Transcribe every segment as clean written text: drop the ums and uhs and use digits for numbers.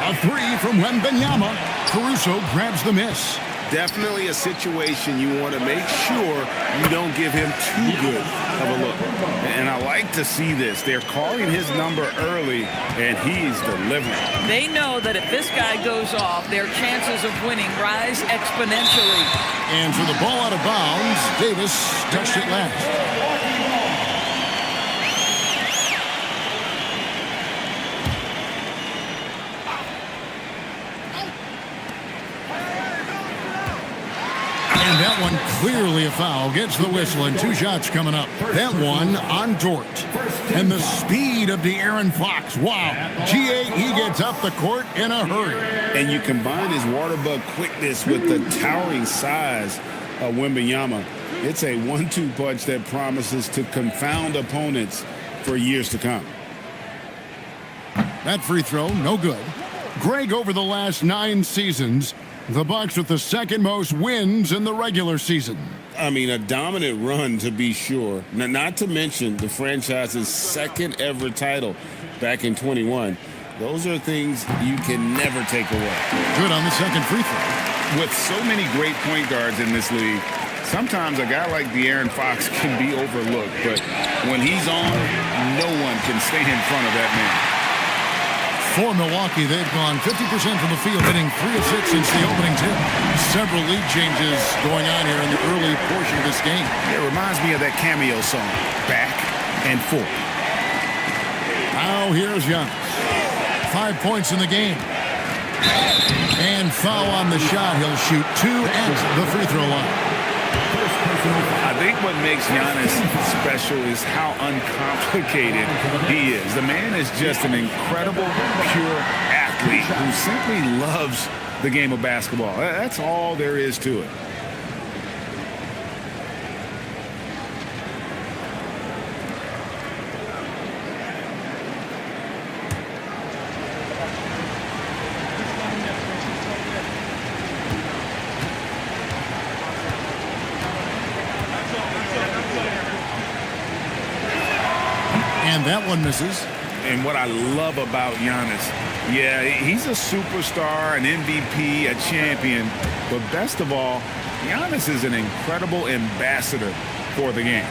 A three from Wembanyama. Caruso grabs the miss. Definitely a situation you want to make sure you don't give him too good of a look. And I like to see this. They're calling his number early, and he's delivering. They know that if this guy goes off, their chances of winning rise exponentially. And for the ball out of bounds, Davis touched it last. And that one clearly a foul. Gets the whistle and 2 shots coming up. That one on Dort. And the speed of De'Aaron Fox. Wow. G.A., he gets up the court in a hurry. And you combine his water bug quickness with the towering size of Wembanyama. It's a 1-2 punch that promises to confound opponents for years to come. That free throw, no good. Greg, over the last 9 seasons, the Bucks with the second most wins in the regular season. I mean, a dominant run to be sure. Not to mention the franchise's second ever title back in 21. Those are things you can never take away. Good on the second free throw. With so many great point guards in this league, sometimes a guy like De'Aaron Fox can be overlooked. But when he's on, no one can stay in front of that man. For Milwaukee, they've gone 50% from the field, hitting 3 of 6 since the opening tip. Several lead changes going on here in the early portion of this game. It reminds me of that cameo song, Back and Forth. Now here's Giannis. 5 points in the game. And foul on the shot. He'll shoot 2 at the free throw line. I think what makes Giannis special is how uncomplicated he is. The man is just an incredible, pure athlete who simply loves the game of basketball. That's all there is to it. And that one misses. And what I love about Giannis, yeah, he's a superstar, an MVP, a champion. But best of all, Giannis is an incredible ambassador for the game.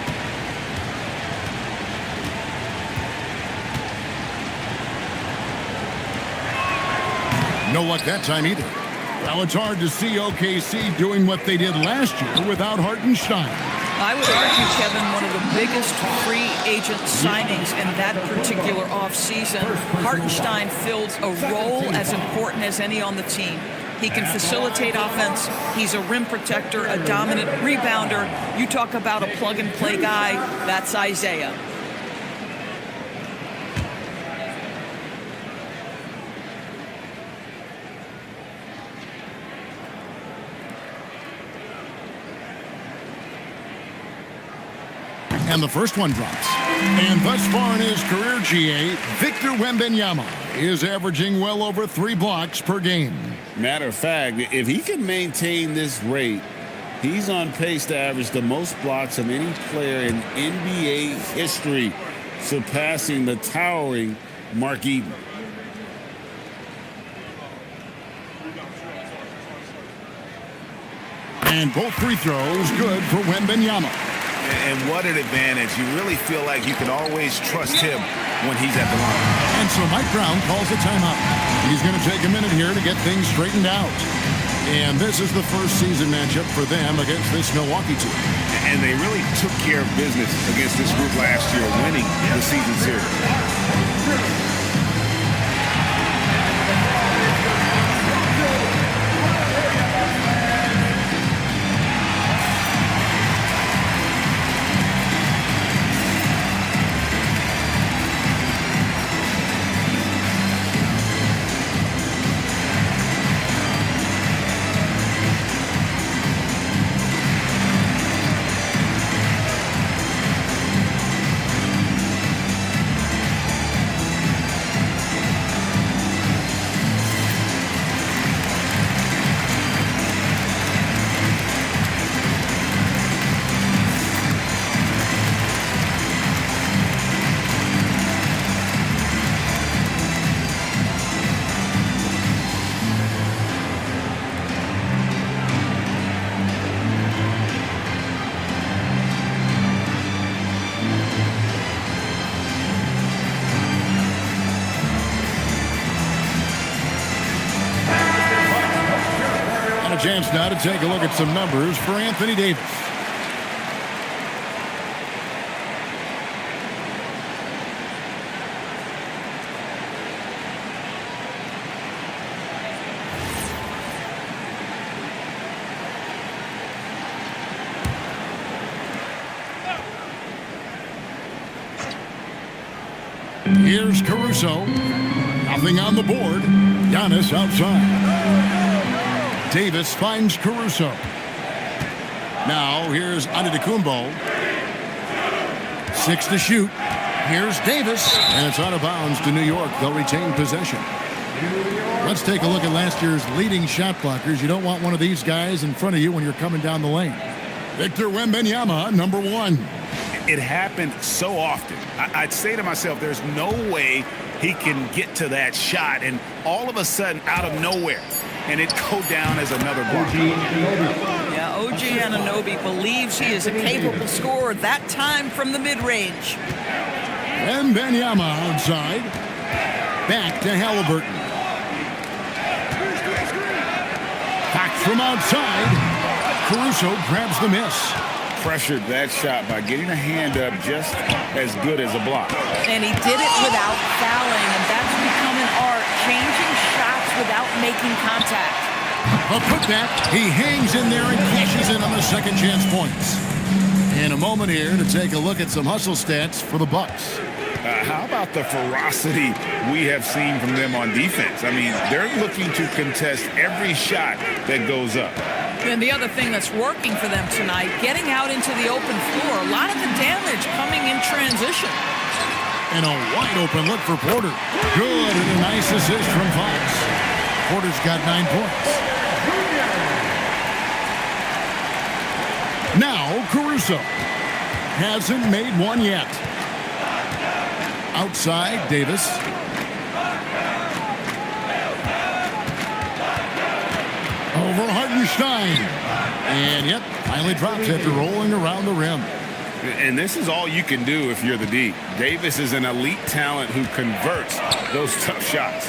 No luck that time either. Well, it's hard to see OKC doing what they did last year without Hartenstein. I would argue, Kevin, one of the biggest free agent signings in that particular offseason. Hartenstein fills a role as important as any on the team. He can facilitate offense. He's a rim protector, a dominant rebounder. You talk about a plug-and-play guy, that's Isaiah. And the first one drops. And thus far in his career, GA, Victor Wembanyama is averaging well over 3 blocks per game. Matter of fact, if he can maintain this rate, he's on pace to average the most blocks of any player in NBA history, surpassing the towering Mark Eaton. And both free throws good for Wembanyama. And what an advantage. You really feel like you can always trust him when he's at the line. And so Mike Brown calls a timeout. He's going to take a minute here to get things straightened out. And this is the first season matchup for them against this Milwaukee team. And they really took care of business against this group last year, winning the season series. A chance now to take a look at some numbers for Anthony Davis. Here's Caruso. Nothing on the board. Giannis outside. Davis finds Caruso. Now here's Antetokounmpo. 6 to shoot. Here's Davis. And it's out of bounds to New York. They'll retain possession. Let's take a look at last year's leading shot blockers. You don't want one of these guys in front of you when you're coming down the lane. Victor Wembanyama, number 1. It happened so often. I'd say to myself, there's no way he can get to that shot, and all of a sudden, out of nowhere, and it go down as another block. Yeah, OG Anunoby believes he is a capable scorer that time from the mid-range. Wembanyama outside. Back to Halliburton. Back from outside. Caruso grabs the miss. Pressured that shot by getting a hand up just as good as a block. And he did it without fouling, and that's become an art, changing shots without making contact. A putback. He hangs in there and cashes in on the second chance points. In a moment here to take a look at some hustle stats for the Bucks. How about the ferocity we have seen from them on defense? I mean, they're looking to contest every shot that goes up. And the other thing that's working for them tonight, getting out into the open floor. A lot of the damage coming in transition. And a wide open look for Porter. Good, and a nice assist from Fox. Porter's got 9 points. Now Caruso hasn't made one yet. Outside, Davis. Over Hartenstein. And yep, finally drops after rolling around the rim. And this is all you can do if you're the D. Davis is an elite talent who converts those tough shots.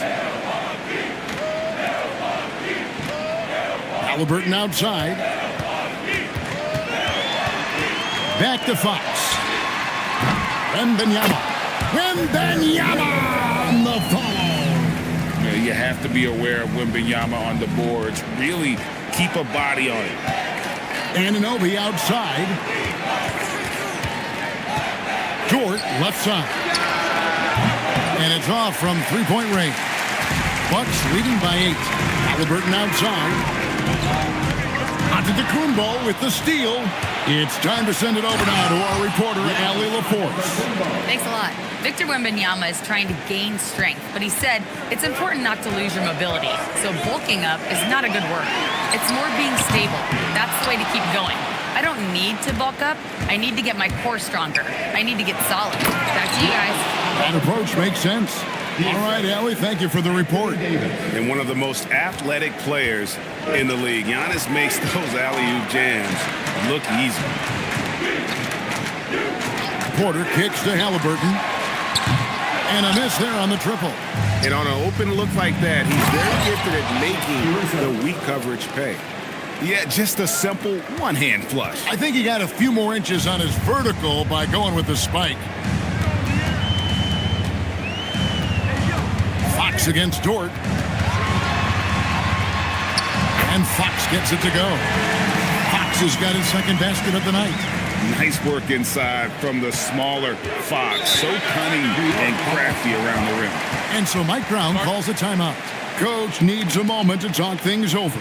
Halliburton outside. Back to Fox. Wembanyama. Wembanyama on the fall. You have to be aware of Wembanyama on the boards. Really keep a body on it. Anunoby outside. Dort left side. And it's off from three-point range. Bucks leading by 8. Halliburton outside. Antetokounmpo with the steal. It's time to send it over now to our reporter, Allie LaForce. Thanks a lot. Victor Wembanyama is trying to gain strength, but he said it's important not to lose your mobility. So bulking up is not a good word. It's more being stable. That's the way to keep going. I don't need to bulk up. I need to get my core stronger. I need to get solid. Back to you guys. That approach makes sense. All right, Allie, thank you for the report. And one of the most athletic players in the league. Giannis makes those alley-oop jams look easy. Porter kicks to Halliburton. And a miss there on the triple. And on an open look like that, he's very gifted at making the weak coverage pay. Yeah, just a simple one-hand flush. I think he got a few more inches on his vertical by going with the spike. Fox against Dort. And Fox gets it to go. Fox has got his second basket of the night. Nice work inside from the smaller Fox. So cunning and crafty around the rim. And so Mike Brown calls a timeout. Coach needs a moment to talk things over.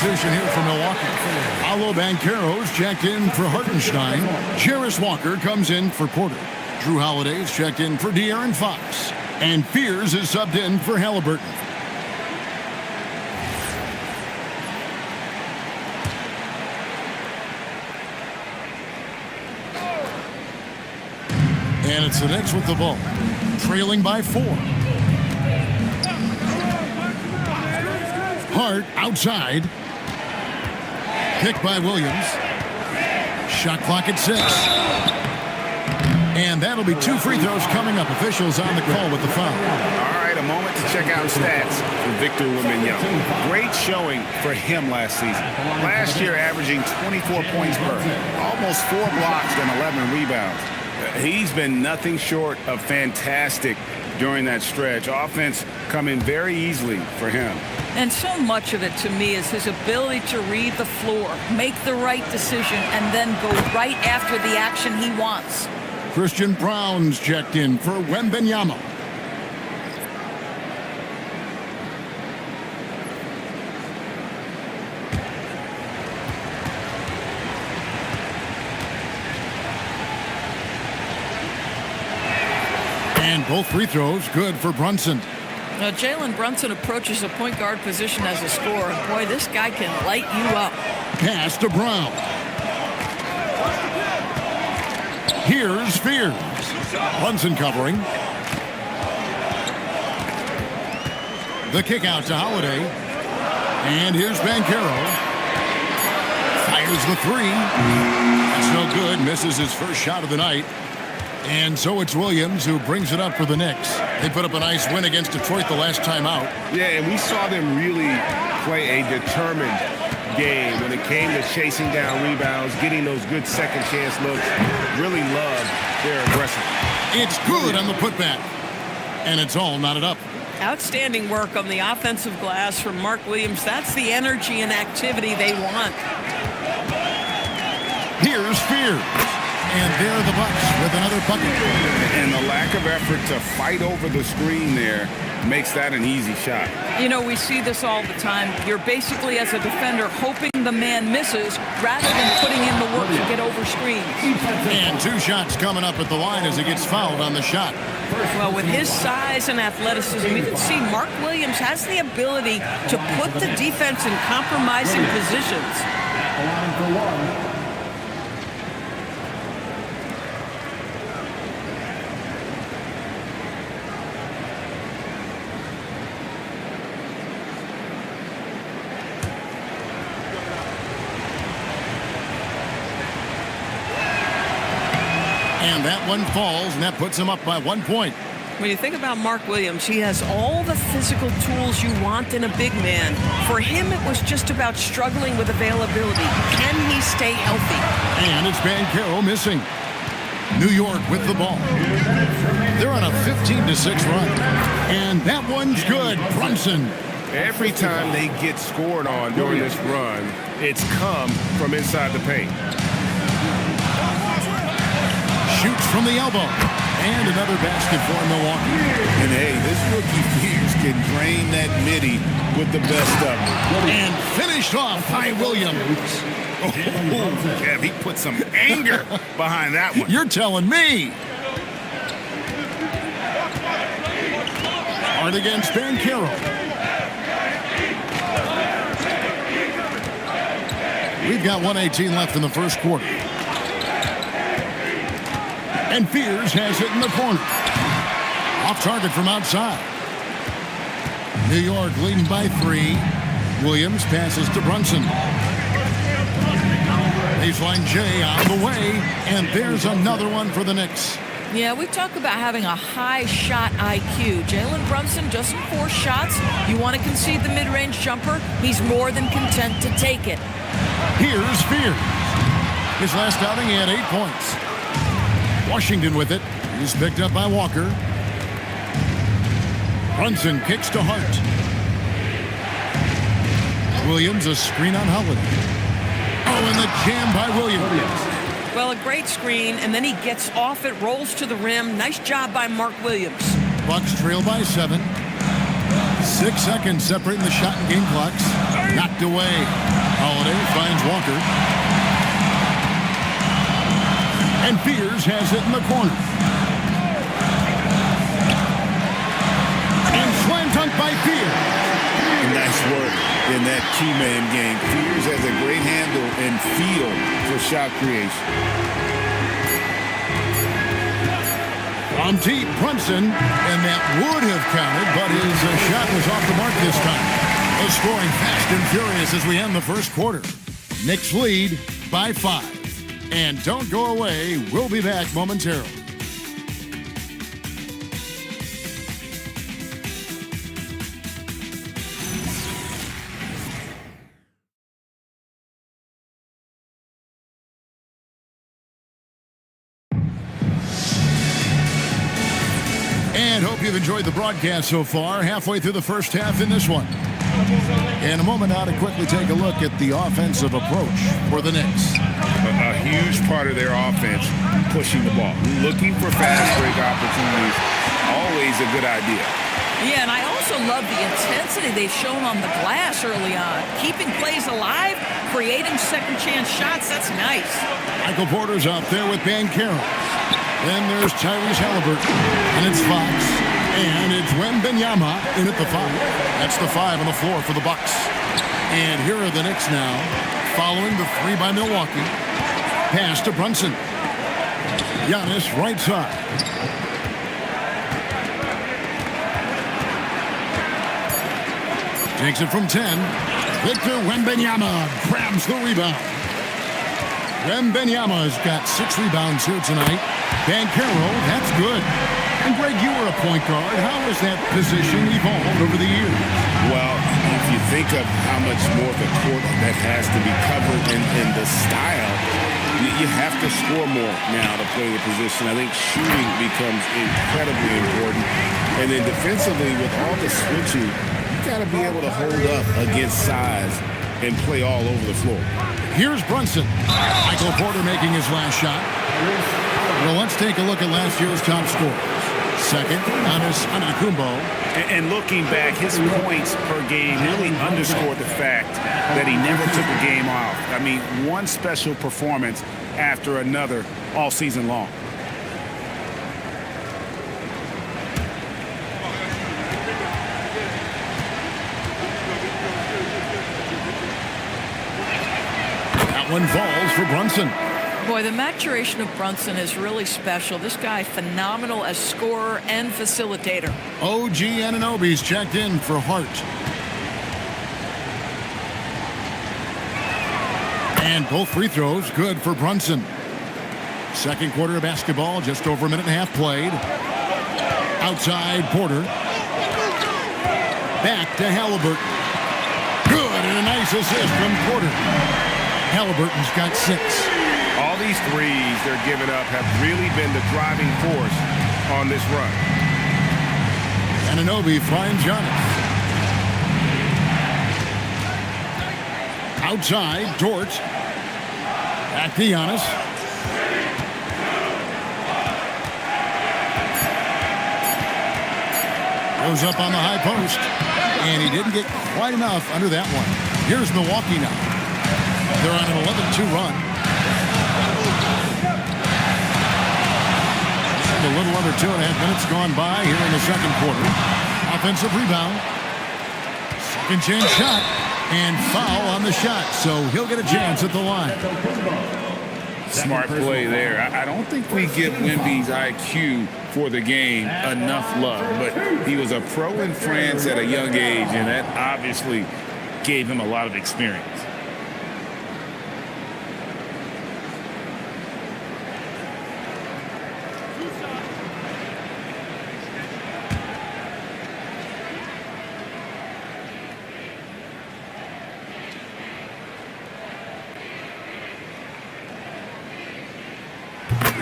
substitution here for Milwaukee. Paolo Banchero's checked in for Hartenstein. Jarris Walker comes in for Porter. Drew Holiday's checked in for De'Aaron Fox. And Fears is subbed in for Halliburton. And it's the Knicks with the ball, trailing by 4. Hart outside. Picked by Williams. Shot clock at 6. And that'll be 2 free throws coming up. Officials on the call with the foul. All right, a moment to check out stats for Victor Wembanyama. Great showing for him last season. Last year averaging 24 points per, almost 4 blocks and 11 rebounds. He's been nothing short of fantastic during that stretch. Offense coming very easily for him. And so much of it, to me, is his ability to read the floor, make the right decision, and then go right after the action he wants. Christian Brown's checked in for Wembanyama. And both free throws good for Brunson. Now, Jalen Brunson approaches a point guard position as a scorer. And boy, this guy can light you up. Pass to Brown. Here's Fears. Brunson covering. The kick out to Holiday. And here's Banchero. Fires the 3. That's no good. Misses his first shot of the night. And so it's Williams who brings it up for the Knicks. They put up a nice win against Detroit the last time out. Yeah, and we saw them really play a determined game when it came to chasing down rebounds, getting those good second chance looks. Really loved their aggression. It's good on the putback. And it's all knotted up. Outstanding work on the offensive glass from Mark Williams. That's the energy and activity they want. Here's Fears. And there are the Bucks with another bucket. And the lack of effort to fight over the screen there makes that an easy shot. You know, we see this all the time. You're basically, as a defender, hoping the man misses rather than putting in the work to get over screens. And 2 shots coming up at the line as he gets fouled on the shot. Well, with his size and athleticism, you can see Mark Williams has the ability to put the defense in compromising positions. And that one falls, and that puts him up by 1 point. When you think about Mark Williams, he has all the physical tools you want in a big man. For him, it was just about struggling with availability. Can he stay healthy? And it's Banchero missing. New York with the ball. They're on a 15-6 run. And that one's good. Brunson. Every time they get scored on during this run, it's come from inside the paint. Shoots from the elbow. And another basket for Milwaukee. And hey, this rookie Fears can drain that midi with the best of them. And finished off by Williams. Oh, Kev, he put some anger behind that one. You're telling me. Hard against Banchero. We've got 1:18 left in the first quarter. And Fears has it in the corner. Off target from outside. New York leading by 3. Williams passes to Brunson. Baseline J on the way. And there's another one for the Knicks. Yeah, we talk about having a high shot IQ. Jalen Brunson doesn't force shots. You want to concede the mid-range jumper, he's more than content to take it. Here's Fears. His last outing, he had 8 points. Washington with it. He's picked up by Walker. Brunson kicks to Hart. Williams, a screen on Holiday. Oh, and the jam by Williams. Well, a great screen, and then he gets off it, rolls to the rim. Nice job by Mark Williams. Bucks trail by 7. 6 seconds separating the shot and game clocks. Knocked away. Holiday finds Walker. And Fears has it in the corner. And slam dunk by Fears. Nice work in that key man game. Fears has a great handle and feel for shot creation. From deep, Brunson, and that would have counted, but his shot was off the mark this time. The scoring fast and furious as we end the first quarter. Knicks lead by 5. And don't go away. We'll be back momentarily. And hope you've enjoyed the broadcast so far. Halfway through the first half in this one. In a moment now to quickly take a look at the offensive approach for the Knicks. A huge part of their offense, pushing the ball. Looking for fast break opportunities, always a good idea. Yeah, and I also love the intensity they've shown on the glass early on. Keeping plays alive, creating second chance shots, that's nice. Michael Porter's out there with Banchero. Then there's Tyrese Halliburton. And it's Fox. And it's Wembanyama in at the 5. That's the 5 on the floor for the Bucks. And here are the Knicks now, following the 3 by Milwaukee. Pass to Brunson. Giannis right side. Takes it from 10. Victor Wembanyama grabs the rebound. Wembanyama's got 6 rebounds here tonight. Banchero, that's good. And Greg, you were a point guard. How has that position evolved over the years? Well, if you think of how much more of the court that has to be covered in the style, you have to score more now to play the position. I think shooting becomes incredibly important. And then defensively, with all the switching, you got to be able to hold up against size and play all over the floor. Here's Brunson. Michael Porter making his last shot. Well, let's take a look at last year's top scorers. Second, Giannis Antetokounmpo. And looking back, his points per game really underscored the fact that he never took a game off. I mean, one special performance after another all season long. That one falls for Brunson. Boy, the maturation of Brunson is really special. This guy, phenomenal as scorer and facilitator. OG Anunoby's checked in for Hart. And both free throws good for Brunson. Second quarter of basketball, just over a minute and a half played. Outside Porter. Back to Halliburton. Good, and a nice assist from Porter. Halliburton's got 6. All these threes they're giving up have really been the driving force on this run. Anunoby finds Giannis. Outside, Dort. Back to Giannis. Goes up on the high post. And he didn't get quite enough under that one. Here's Milwaukee now. They're on an 11-2 run. A little under 2.5 minutes gone by here in the second quarter. Offensive rebound. Second chance shot. And foul on the shot. So he'll get a chance at the line. Smart play there. I don't think we give Wemby's IQ for the game enough love. But he was a pro in France at a young age, and that obviously gave him a lot of experience.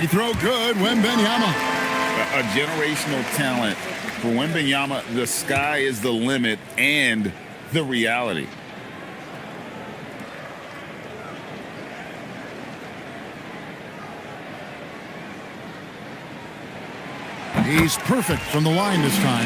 Free throw good, Wembanyama. A generational talent. For Wembanyama, the sky is the limit and the reality. He's perfect from the line this time.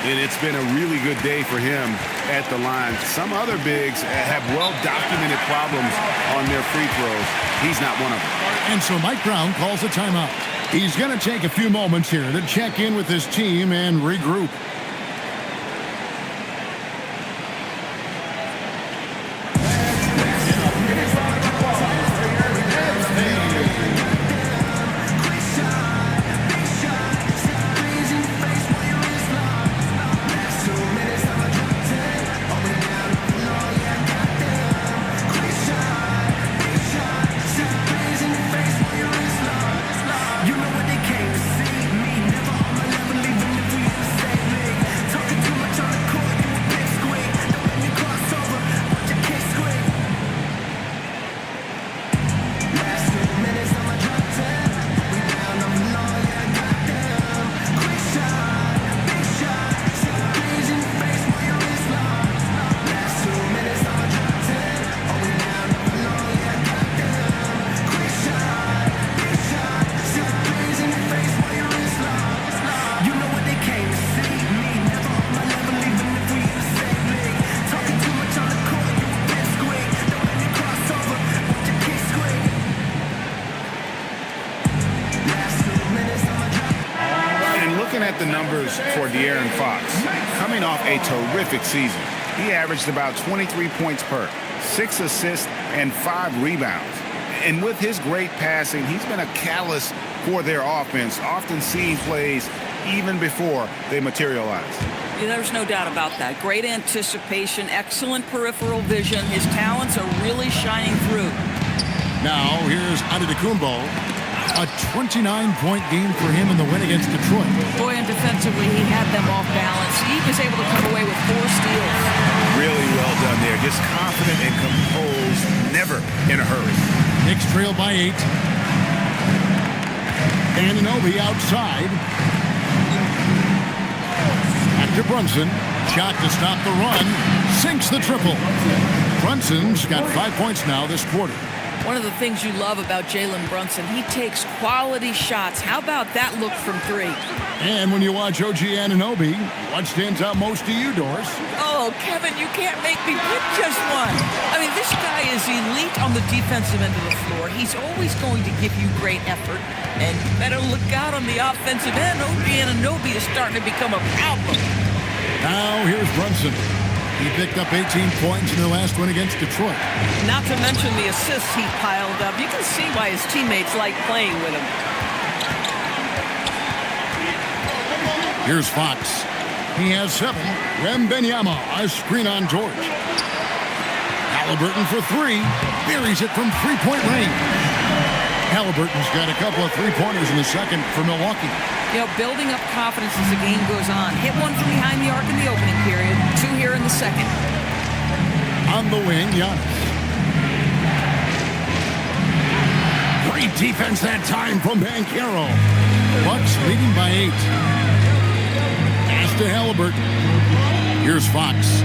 And it's been a really good day for him at the line. Some other bigs have well-documented problems on their free throws. He's not one of them. And so Mike Brown calls a timeout. He's going to take a few moments here to check in with his team and regroup. At the numbers for De'Aaron Fox, coming off a terrific season, he averaged about 23 points per, 6 assists, and 5 rebounds. And with his great passing, he's been a catalyst for their offense, often seeing plays even before they materialize. Yeah, there's no doubt about that. Great anticipation, excellent peripheral vision. His talents are really shining through. Now, here's Antetokounmpo. A 29-point game for him in the win against Detroit. Boy, and defensively, he had them off balance. He was able to come away with 4 steals. Really well done there. Just confident and composed, never in a hurry. Knicks trail by 8. Anunoby outside. Back to Brunson. Shot to stop the run. Sinks the triple. Brunson's got 5 points now this quarter. One of the things you love about Jalen Brunson, he takes quality shots. How about that look from 3? And when you watch OG Anunoby, what stands out most to you, Doris? Oh, Kevin, you can't make me pick just one. I mean, this guy is elite on the defensive end of the floor. He's always going to give you great effort. And you better look out on the offensive end. OG Anunoby is starting to become a problem. Now here's Brunson. He picked up 18 points in their last win against Detroit. Not to mention the assists he piled up. You can see why his teammates like playing with him. Here's Fox. He has 7. Wembanyama, a screen on George. Halliburton for 3. Buries it from 3-point range. Halliburton's got a couple of 3-pointers in the second for Milwaukee. You know, building up confidence as the game goes on. Hit one from behind the arc in the opening period. 2 here in the second. On the wing, Giannis. Great defense that time from Banchero. Bucks leading by 8. Pass to Halliburton. Here's Fox.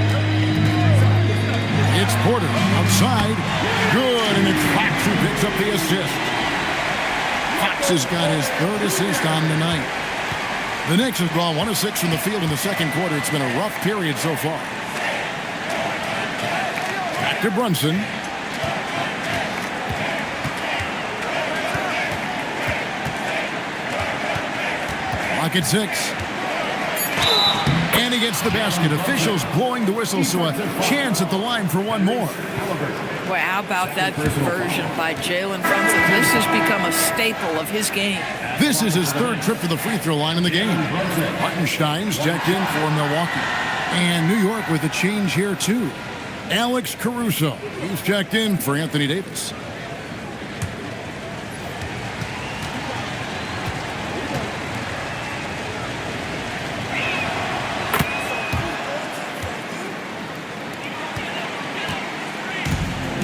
It's Porter outside. Good, and it's Fox who picks up the assist. Fox has got his 3rd assist on the night. The Knicks have gone 1 of 6 from the field in the second quarter. It's been a rough period so far. Back to Brunson. Clock at 6. And he gets the basket. Officials blowing the whistle, so a chance at the line for one more. Boy, how about that conversion by Jalen Brunson? This has become a staple of his game. This is his 3rd trip to the free throw line in the game. Hartenstein's checked in for Milwaukee. And New York with a change here, too. Alex Caruso, he's checked in for Anthony Davis.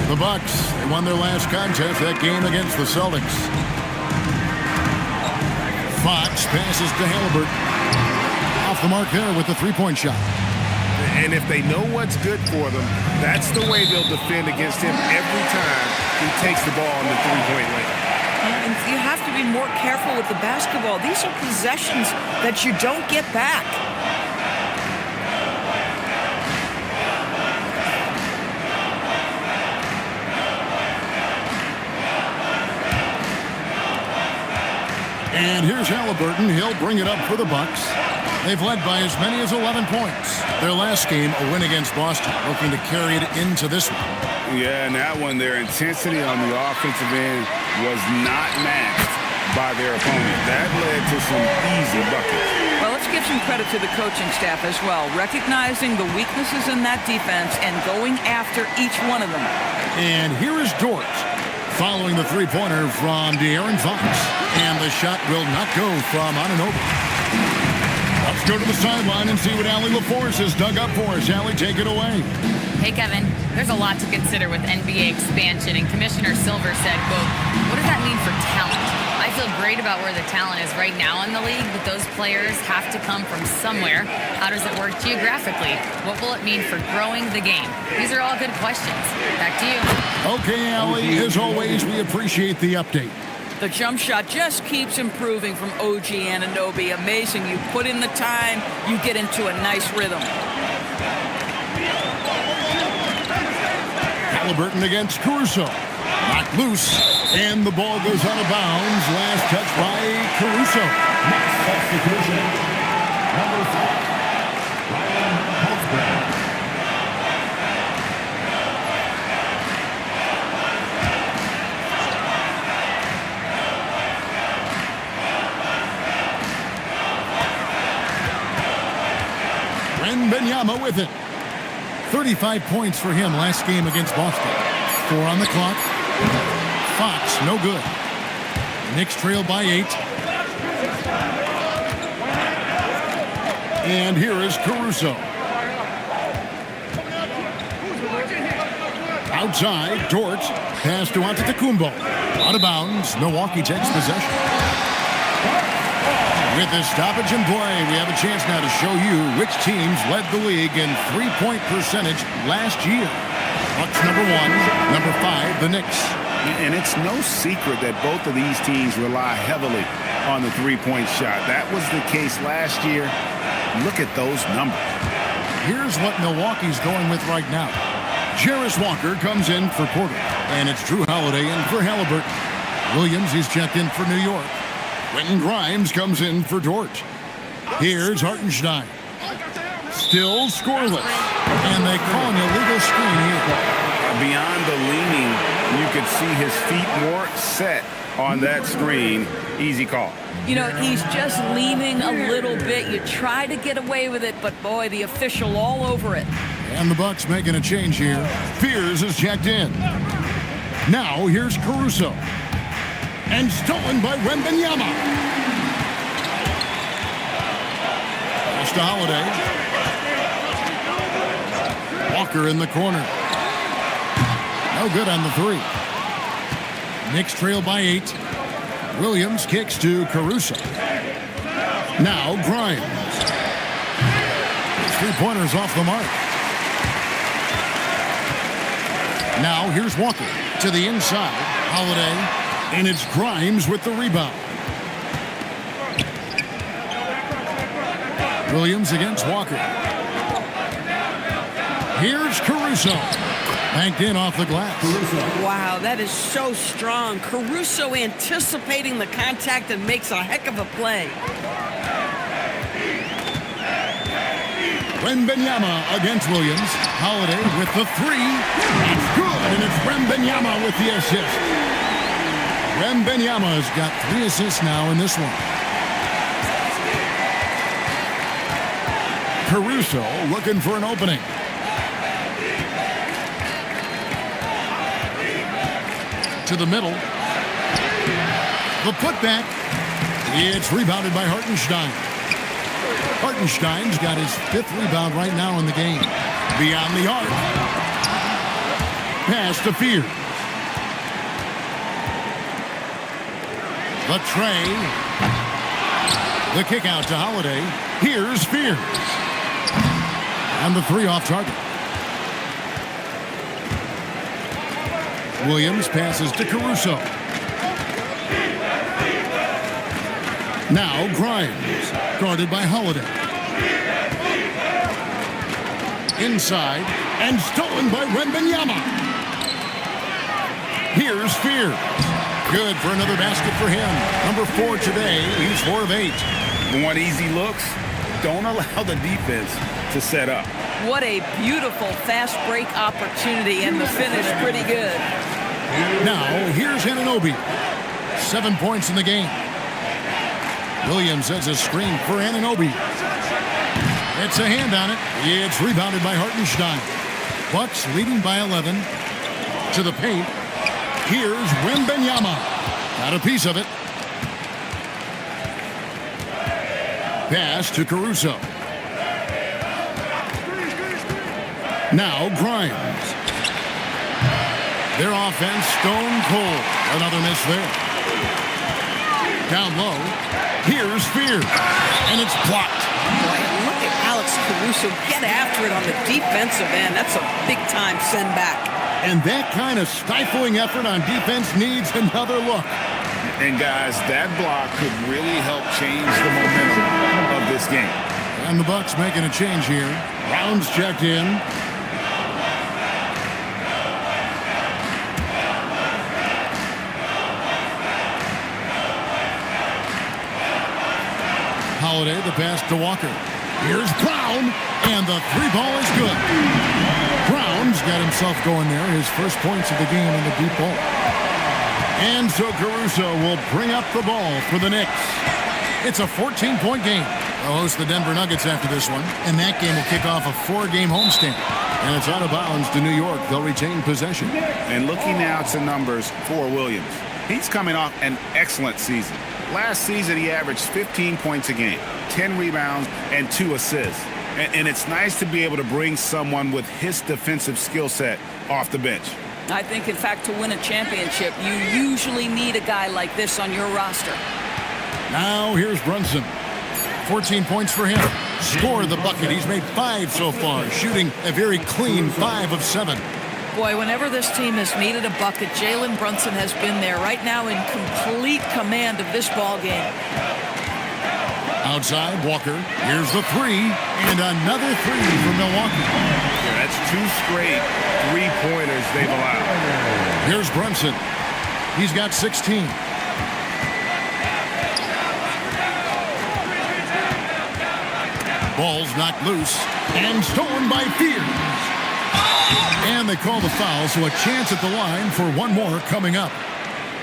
The Bucks, they won their last contest, that game against the Celtics. Fox passes to Halliburton. Off the mark there with the 3-point shot. And if they know what's good for them, that's the way they'll defend against him every time he takes the ball in the 3-point lane. In you have to be more careful with the basketball. These are possessions that you don't get back. And here's Halliburton. He'll bring it up for the Bucks. They've led by as many as 11 points. Their last game, a win against Boston, looking to carry it into this one. Yeah, and that one, their intensity on the offensive end was not matched by their opponent. That led to some easy buckets. Well, let's give some credit to the coaching staff as well, recognizing the weaknesses in that defense and going after each one of them. And here is Dort following the three-pointer from De'Aaron Fox. And the shot will not go from Anunoby. Let's go to the sideline and see what Allie LaForce has dug up for us. Allie, take it away. Hey, Kevin, there's a lot to consider with NBA expansion, and Commissioner Silver said, quote, what does that mean for talent? I feel great about where the talent is right now in the league, but those players have to come from somewhere. How does it work geographically? What will it mean for growing the game? These are all good questions. Back to you. Okay, Allie, as always, we appreciate the update. The jump shot just keeps improving from OG Anunoby. Amazing. You put in the time, you get into a nice rhythm. Halliburton against Caruso. Knocked loose, and the ball goes out of bounds. Last touch by Caruso. Next substitution, number 5, Ryan Husband. Wembanyama with it. 35 points for him last game against Boston. 4 on the clock. Fox, no good. Knicks trail by 8. And here is Caruso. Outside, Dort. Pass to Antetokounmpo. Out of bounds. Milwaukee takes possession. With this stoppage in play, we have a chance now to show you which teams led the league in three-point percentage last year. Bucks number 1, number 5, the Knicks. And it's no secret that both of these teams rely heavily on the three-point shot. That was the case last year. Look at those numbers. Here's what Milwaukee's going with right now. Jarris Walker comes in for Porter. And it's Drew Holiday in for Halliburton. Williams, he's checked in for New York. Quentin Grimes comes in for Dort. Here's Hartenstein. Still scoreless. And they call an illegal screen here. Beyond the leaning, you could see his feet more set on that screen. Easy call. You know, he's just leaning a little bit. You try to get away with it, but boy, the official all over it. And the Bucks making a change here. Fears is checked in. Now here's Caruso. And stolen by Wembanyama. Pass to Holiday. Walker in the corner. No good on the three. Knicks trail by 8. Williams kicks to Caruso. Now Grimes. Three-pointers off the mark. Now here's Walker to the inside. Holiday. And it's Grimes with the rebound. Williams against Walker. Here's Caruso. Banked in off the glass. Wow, that is so strong. Caruso anticipating the contact and makes a heck of a play. Wembanyama against Williams. Holiday with the 3. It's good, and it's Wembanyama with the assist. Wembanyama's got 3 assists now in this one. Caruso looking for an opening. To the middle. The putback. It's rebounded by Hartenstein. Hartenstein's got his 5th rebound right now in the game. Beyond the arc. Pass to Fear. The tray. The kick out to Holiday. Here's Fears. And the 3 off target. Williams passes to Caruso. Now Grimes, guarded by Holiday. Inside, and stolen by Wembanyama. Here's Fear. Good for another basket for him. Number 4 today. He's 4 of 8. Want easy looks? Don't allow the defense to set up. What a beautiful fast break opportunity, and the finish pretty good. Now, here's Anunoby. 7 points in the game. Williams sets a screen for Anunoby. It's a hand on it. It's rebounded by Hartenstein. Bucks leading by 11. To the paint. Here's Wembanyama. Got a piece of it. Pass to Caruso. Now Grimes. Their offense stone cold. Another miss there. Down low. Here's Fear. And it's blocked. Boy, look at Alex Caruso get after it on the defensive end. That's a big-time send back. And that kind of stifling effort on defense needs another look. And guys, that block could really help change the momentum of this game. And the Bucks making a change here. Brown's checked in. Holiday, the pass to Walker. Here's Brown, and the 3-ball is good. Brown's got himself going there, his first points of the game in the deep ball. And so Caruso will bring up the ball for the Knicks. It's a 14-point game. They'll host the Denver Nuggets after this one, and that game will kick off a 4-game homestand. And it's out of bounds to New York. They'll retain possession. And looking now to numbers for Williams. He's coming off an excellent season. Last season, he averaged 15 points a game, 10 rebounds, and 2 assists. And it's nice to be able to bring someone with his defensive skill set off the bench. I think, in fact, to win a championship, you usually need a guy like this on your roster. Now here's Brunson. 14 points for him. Scored the bucket. He's made 5 so far, shooting a very clean 5 of 7. Boy, whenever this team has needed a bucket, Jalen Brunson has been there right now in complete command of this ball game. Outside, Walker. Here's the 3, and another 3 for Milwaukee. Yeah, that's 2 straight 3-pointers they've allowed. Here's Brunson. He's got 16. Ball's knocked loose and stolen by Fears. And they call the foul, so a chance at the line for one more coming up.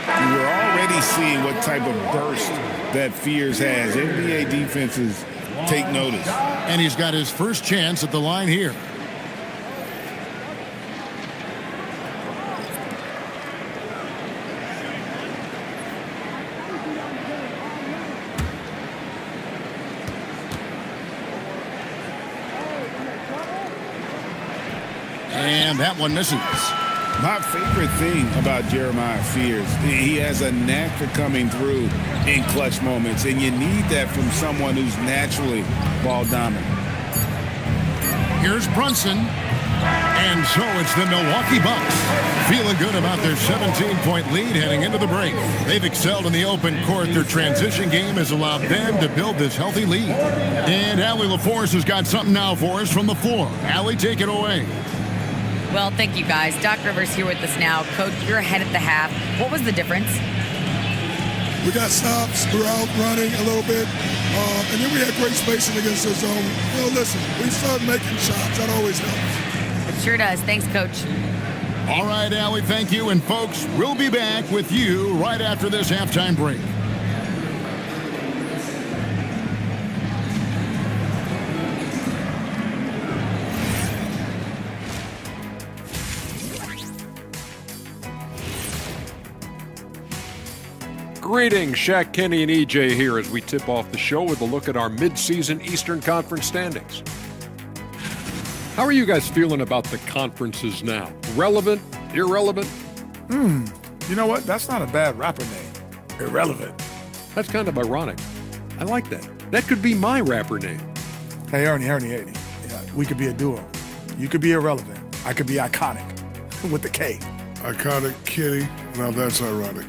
We're already seeing what type of burst that Fears has. NBA defenses take notice. And he's got his first chance at the line here. And that one misses. My favorite thing about Jeremiah Fears, he has a knack for coming through in clutch moments, and you need that from someone who's naturally ball dominant. Here's Brunson. And so it's the Milwaukee Bucks feeling good about their 17-point lead heading into the break. They've excelled in the open court. Their transition game has allowed them to build this healthy lead. And Allie LaForce has got something now for us from the floor. Allie, take it away. Well, thank you, guys. Doc Rivers here with us now. Coach, you're ahead at the half. What was the difference? We got stops, we were out running a little bit, and then we had great spacing against the zone. Well, listen, we started making shots. That always helps. It sure does. Thanks, Coach. All right, Allie, thank you. And, folks, we'll be back with you right after this halftime break. Greetings, Shaq Kenny and EJ here as we tip off the show with a look at our mid-season Eastern Conference standings. How are you guys feeling about the conferences now? Relevant? Irrelevant? You know what? That's not a bad rapper name. Irrelevant. That's kind of ironic. I like that. That could be my rapper name. Hey, Ernie. Yeah, we could be a duo. You could be irrelevant. I could be iconic with the K. Iconic Kenny. Now that's ironic.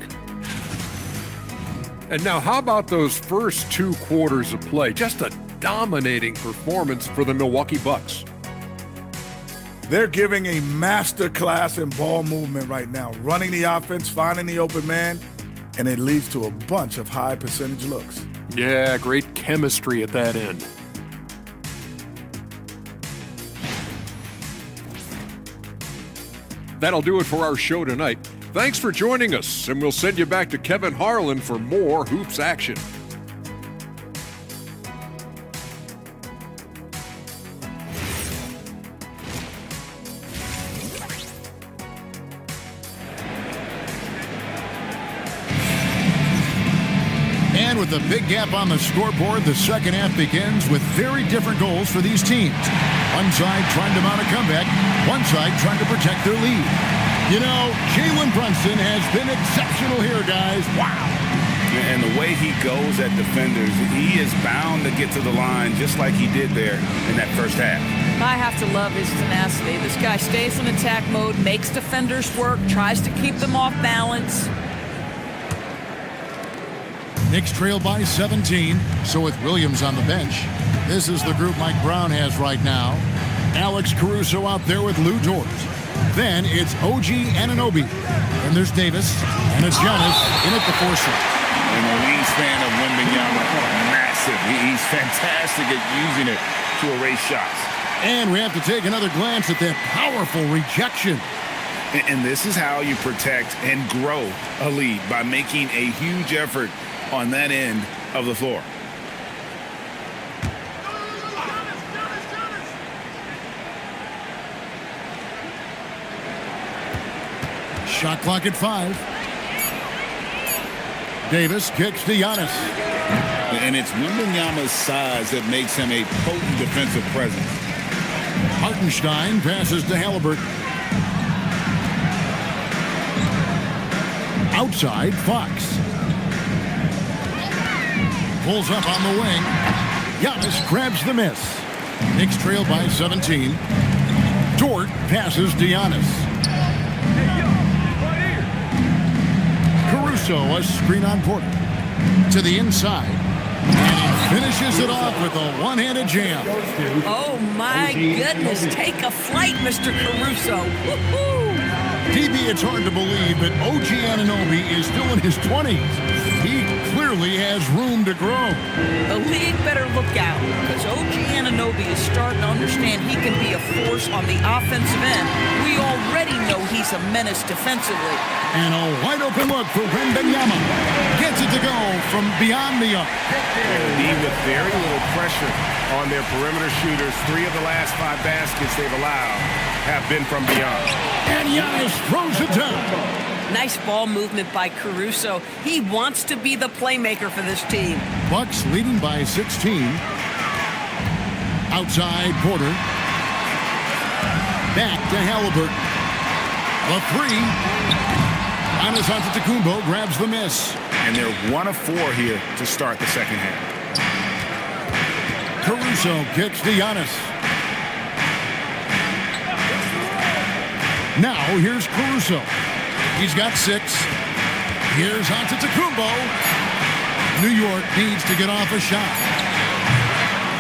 And now, how about those first 2 quarters of play? Just a dominating performance for the Milwaukee Bucks. They're giving a master class in ball movement right now, running the offense, finding the open man, and it leads to a bunch of high percentage looks. Yeah, great chemistry at that end. That'll do it for our show tonight. Thanks for joining us, and we'll send you back to Kevin Harlan for more Hoops action. And with a big gap on the scoreboard, the second half begins with very different goals for these teams. One side trying to mount a comeback, one side trying to protect their lead. You know, Jalen Brunson has been exceptional here, guys. Wow. And the way he goes at defenders, he is bound to get to the line just like he did there in that first half. I have to love his tenacity. This guy stays in attack mode, makes defenders work, tries to keep them off balance. Knicks trail by 17, so with Williams on the bench, this is the group Mike Brown has right now. Alex Caruso out there with Lou Dort. Then it's OG Anunoby. Then there's Davis, and it's Giannis in at the foursome. And the wingspan of Wembanyama, massive. He's fantastic at using it to erase shots. And we have to take another glance at that powerful rejection. And this is how you protect and grow a lead, by making a huge effort on that end of the floor. Shot clock at 5. Davis kicks to Giannis. And it's Wembanyama's size that makes him a potent defensive presence. Hartenstein passes to Halliburton. Outside, Fox. Pulls up on the wing. Giannis grabs the miss. Knicks trail by 17. Dort passes to Giannis. Caruso, a screen on Porter. To the inside. And he finishes it off with a one-handed jam. Oh, my goodness. Take a flight, Mr. Caruso. Woo-hoo. DB, it's hard to believe that OG Anunoby is still in his 20s. He clearly has room to grow. The league better look out, because OG Anunoby is starting to understand he can be a force on the offensive end. We already know he's a menace defensively. And a wide-open look for Wembanyama. Gets it to go from beyond the arc. With very little pressure on their perimeter shooters. 3 of the last 5 baskets they've allowed have been from beyond. And Giannis throws it down. Nice ball movement by Caruso. He wants to be the playmaker for this team. Bucks leading by 16. Outside, Porter. Back to Halliburton. The 3. Giannis Antetokounmpo grabs the miss. And they're 1 of 4 here to start the second half. Caruso kicks to Giannis. Now here's Caruso. He's got 6. Here's Antetokounmpo. New York needs to get off a shot.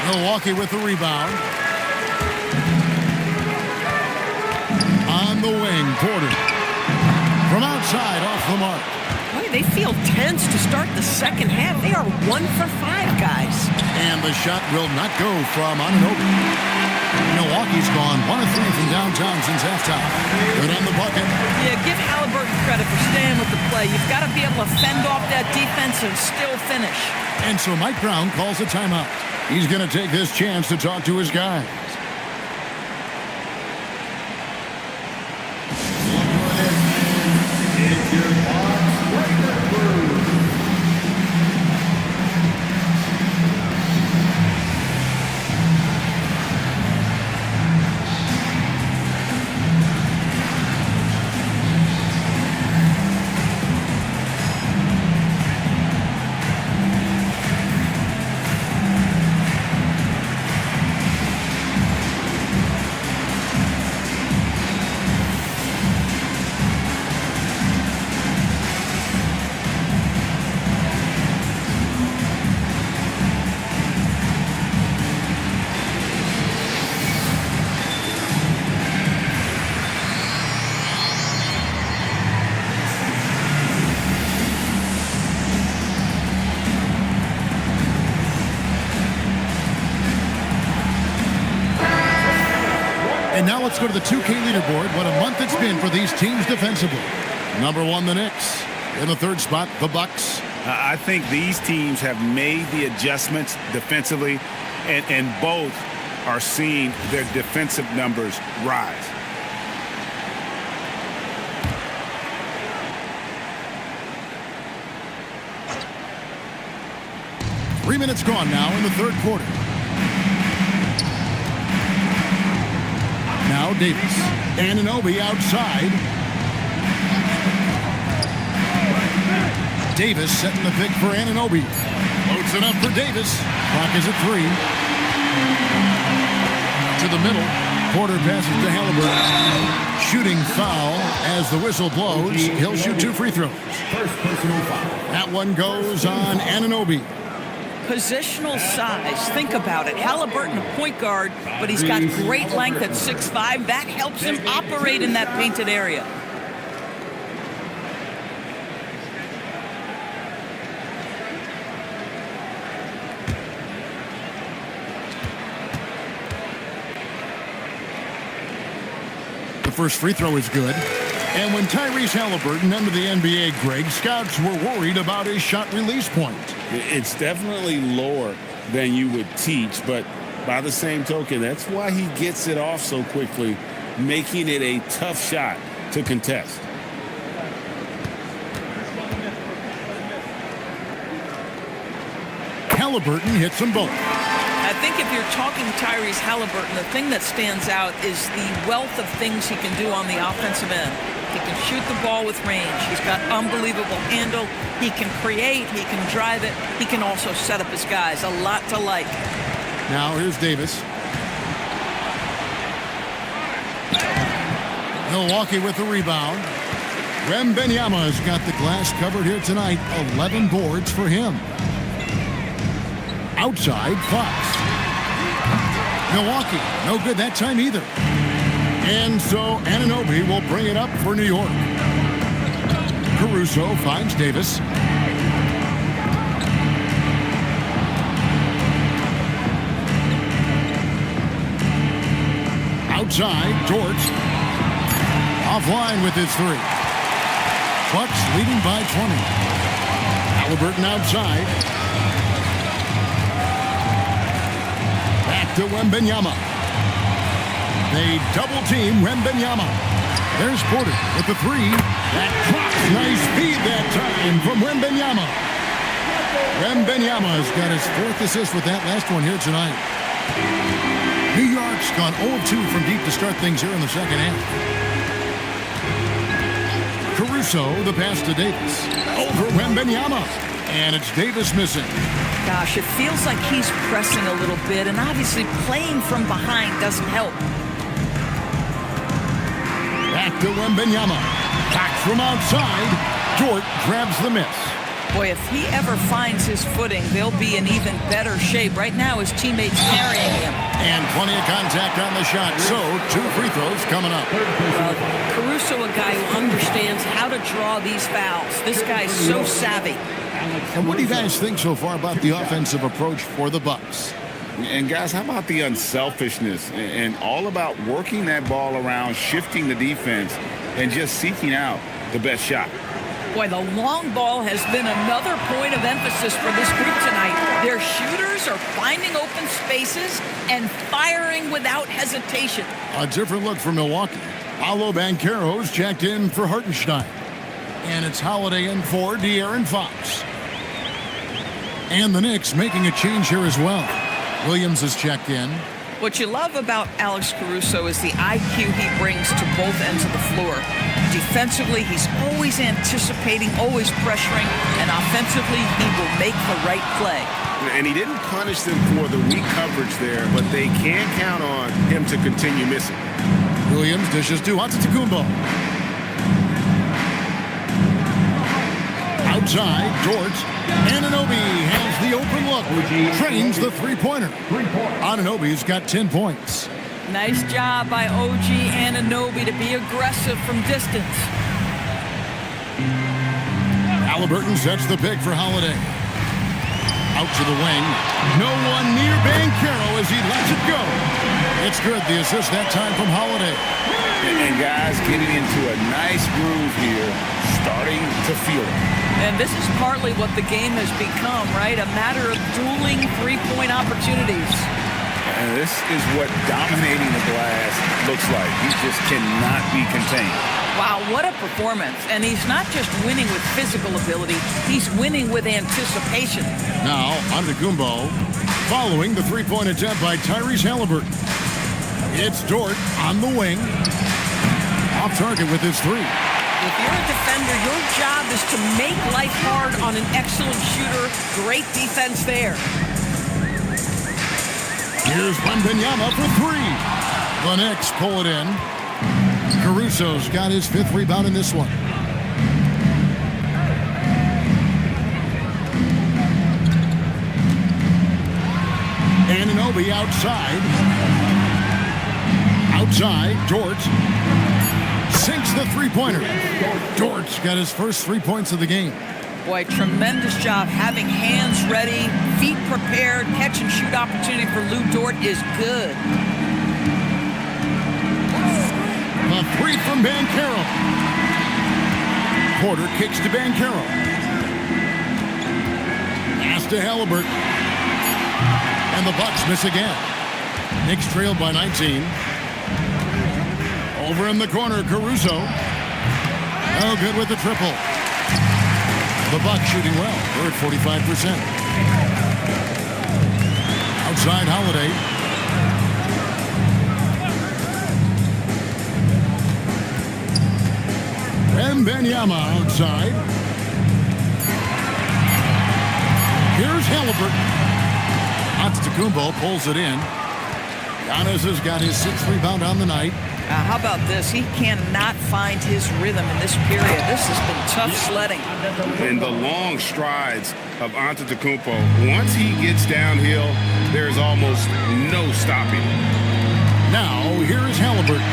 Milwaukee with the rebound. On the wing, Porter. From outside, off the mark. Boy, they feel tense to start the second half. They are 1 for 5, guys. And the shot will not go from Anunoby. Milwaukee's gone 1 of 3 from downtown since halftime. Good on the bucket. Yeah, give Halliburton credit for staying with the play. You've got to be able to fend off that defense and still finish. And so Mike Brown calls a timeout. He's going to take this chance to talk to his guys. go to the 2K leaderboard. What a month it's been for these teams defensively. Number 1, the Knicks. In the 3rd spot, the Bucks. I think these teams have made the adjustments defensively, and both are seeing their defensive numbers rise. Three minutes gone now in the 3rd quarter. Now Davis. Anunoby outside. Davis setting the pick for Anunoby. Loads it up for Davis. Clock is at 3. To the middle. Porter passes to Halliburton. Shooting foul as the whistle blows. He'll shoot 2 free throws. That one goes on Anunoby. Positional size. Think about it. Halliburton, a point guard, but he's got great length at 6'5". That helps him operate in that painted area. The first free throw is good. And when Tyrese Halliburton entered the NBA, Greg, scouts were worried about his shot release point. It's definitely lower than you would teach, but by the same token, that's why he gets it off so quickly, making it a tough shot to contest. Halliburton hits them both. I think if you're talking Tyrese Halliburton, the thing that stands out is the wealth of things he can do on the offensive end. He can shoot the ball with range. He's got unbelievable handle. He can create. He can drive it. He can also set up his guys. A lot to like. Now here's Davis. Milwaukee with the rebound. Wembanyama's got the glass covered here tonight. 11 boards for him. Outside, Fox. Milwaukee, no good that time either. And so Anunoby will bring it up for New York. Caruso finds Davis. Outside, Dort. Offline with his 3. Bucks leading by 20. Halliburton outside. Back to Wembanyama. They double team Wembanyama. There's Porter with the 3. That drops. Nice feed that time from Wembanyama. Wembanyama's got his 4th assist with that last one here tonight. New York's gone 0-2 from deep to start things here in the second half. Caruso, the pass to Davis. Over Wembanyama. And it's Davis missing. Gosh, it feels like he's pressing a little bit, and obviously playing from behind doesn't help. Back to Wembanyama. Back from outside. Dort grabs the miss. Boy, if he ever finds his footing, they'll be in even better shape. Right now, his teammates carrying him. And plenty of contact on the shot. So, 2 free throws coming up. Caruso, a guy who understands how to draw these fouls. This guy's so savvy. And what do you guys think so far about the offensive approach for the Bucks? And guys, how about the unselfishness and all about working that ball around, shifting the defense, and just seeking out the best shot? Boy, the long ball has been another point of emphasis for this group tonight. Their shooters are finding open spaces and firing without hesitation. A different look for Milwaukee. Paolo Banchero's checked in for Hartenstein. And it's Holiday in for De'Aaron Fox. And the Knicks making a change here as well. Williams is checked in. What you love about Alex Caruso is the IQ he brings to both ends of the floor. Defensively, he's always anticipating, always pressuring, and offensively, he will make the right play. And he didn't punish them for the weak coverage there, but they can count on him to continue missing. Williams dishes to Antetokounmpo. Outside, Dort. Anunoby has the open look. Trains the three-pointer. Anunoby's got 10 points. Nice job by OG Anunoby to be aggressive from distance. Halliburton sets the pick for Holiday. Out to the wing. No one near Banchero as he lets it go. It's good. The assist that time from Holiday. And guys getting into a nice groove here, starting to feel it. And this is partly what the game has become, right? A matter of dueling three-point opportunities. And this is what dominating the glass looks like. He just cannot be contained. Wow, what a performance. And he's not just winning with physical ability, he's winning with anticipation. Now, Antetokounmpo following the three-point attempt by Tyrese Halliburton. It's Dort on the wing. Off target with his three. If you're a defender, your job is to make life hard on an excellent shooter. Great defense there. Here's Wembanyama for three. The Knicks pull it in. Caruso's got his fifth rebound in this one. Anunoby outside. Outside, Dort sinks the three-pointer. Dort's got his first 3 points of the game. Boy, tremendous job having hands ready, feet prepared, catch and shoot opportunity for Lou Dort is good. A three from Banchero. Porter kicks to Banchero. Pass to Halliburton. And the Bucks miss again. Knicks trailed by 19. Over in the corner, Caruso. Oh, good with the triple. The Bucks shooting well. They're at 45%. Outside, Holiday. Wembanyama outside. Here's Halliburton. Antetokounmpo pulls it in. Giannis has got his sixth rebound on the night. How about this? He cannot find his rhythm in this period. This has been tough sledding. And the long strides of Antetokounmpo, once he gets downhill, there's almost no stopping. Now, here is Halliburton.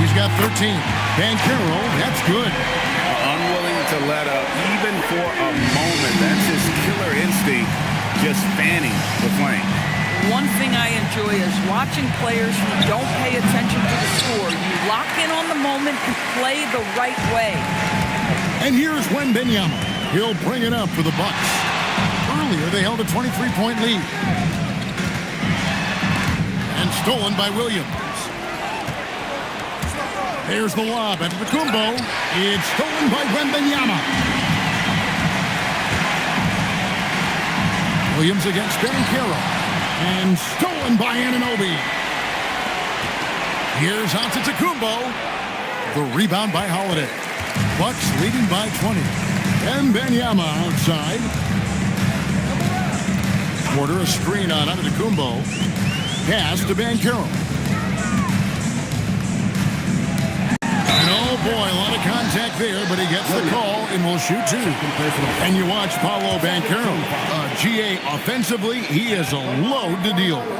He's got 13. Banchero, that's good. Unwilling to let up, even for a moment. That's his killer instinct, just fanning the flame. One thing I enjoy is watching players who don't pay attention to the score. You lock in on the moment and play the right way. And here's Wembanyama. He'll bring it up for the Bucks. Earlier, they held a 23-point lead. And stolen by Williams. There's the lob into the Kumbo. It's stolen by Wembanyama. Williams against Banchero. And stolen by Anunoby. Here's Antetokounmpo. The rebound by Holiday. Bucks leading by 20. And Wembanyama outside. Porter a screen on Antetokounmpo. Pass to Banchero. And oh boy, a lot of contact there, but he gets the call and will shoot two. And you watch Paolo Banchero. GA offensively, he is a load to deal with.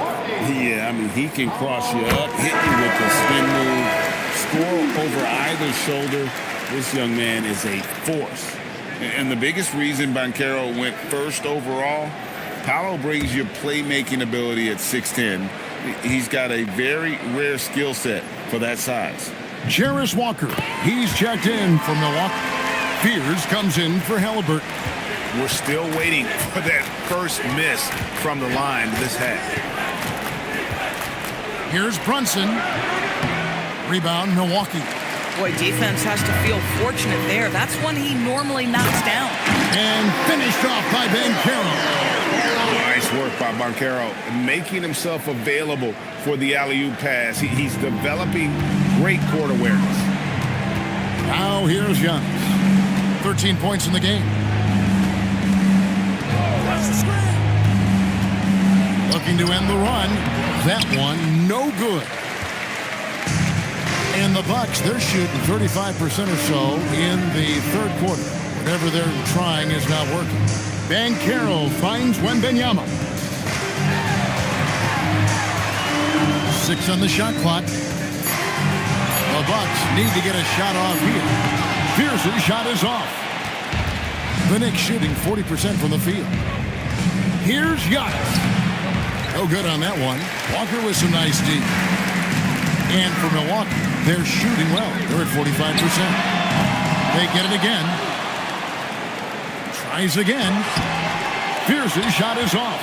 Yeah, I mean, he can cross you up, hit you with the spin move, score over either shoulder. This young man is a force. And the biggest reason Banchero went first overall, Paolo brings you playmaking ability at 6'10". He's got a very rare skill set for that size. Jarris Walker, he's checked in for Milwaukee. Fears comes in for Halliburton. We're still waiting for that first miss from the line this half. Here's Brunson. Rebound, Milwaukee. Boy, defense has to feel fortunate there. That's one he normally knocks down. And finished off by Banchero. Nice work by Banchero, making himself available for the alley-oop pass. He's developing great court awareness. Now here's Giannis. 13 points in the game. Looking to end the run. That one, no good. And the Bucks, they're shooting 35% or so in the third quarter. Whatever they're trying is not working. Banchero finds Wembanyama. 6 on the shot clock. The Bucks need to get a shot off here. Pierce's shot is off. The Knicks shooting 40% from the field. Here's Giannis. No good on that one. Walker with some nice D. And for Milwaukee, they're shooting well. They're at 45%. They get it again. Tries again. Pierce's shot is off.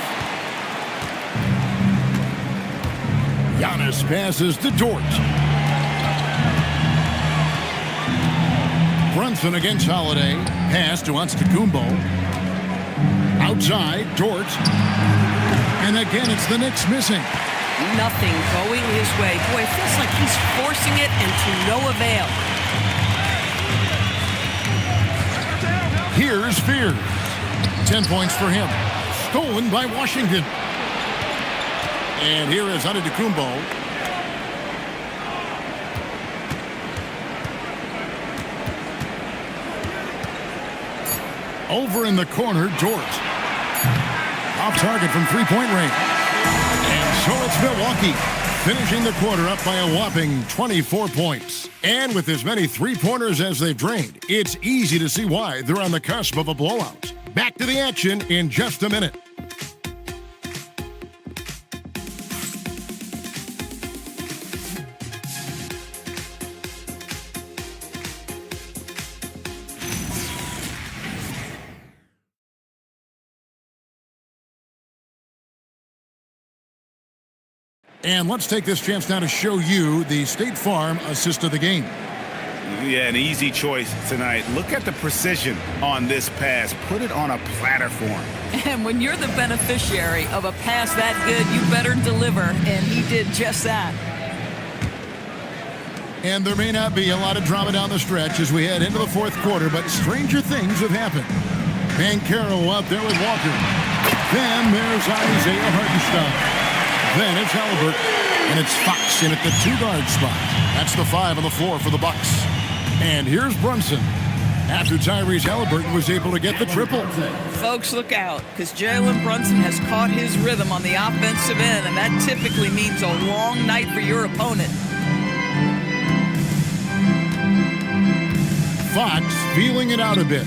Giannis passes to Dort. Brunson against Holiday. Pass to Antetokounmpo. Outside, Dort. And again, it's the Knicks missing. Nothing going his way. Boy, it feels like he's forcing it and to no avail. Here's Spears. 10 points for him. Stolen by Washington. And here is Antetokounmpo. Over in the corner, Dort. Off target from three-point range. And so it's Milwaukee, finishing the quarter up by a whopping 24 points. And with as many three-pointers as they've drained, it's easy to see why they're on the cusp of a blowout. Back to the action in just a minute. And let's take this chance now to show you the State Farm assist of the game. Yeah, an easy choice tonight. Look at the precision on this pass. Put it on a platter form. And when you're the beneficiary of a pass that good, you better deliver, and he did just that. And there may not be a lot of drama down the stretch as we head into the fourth quarter, but stranger things have happened. Banchero out there with Walker. Then there's Isaiah Hartenstein. Then it's Halliburton, and it's Fox in at the two-guard spot. That's the 5 on the floor for the Bucks. And here's Brunson after Tyrese Halliburton was able to get the triple. Folks, look out, because Jalen Brunson has caught his rhythm on the offensive end, and that typically means a long night for your opponent. Fox feeling it out a bit.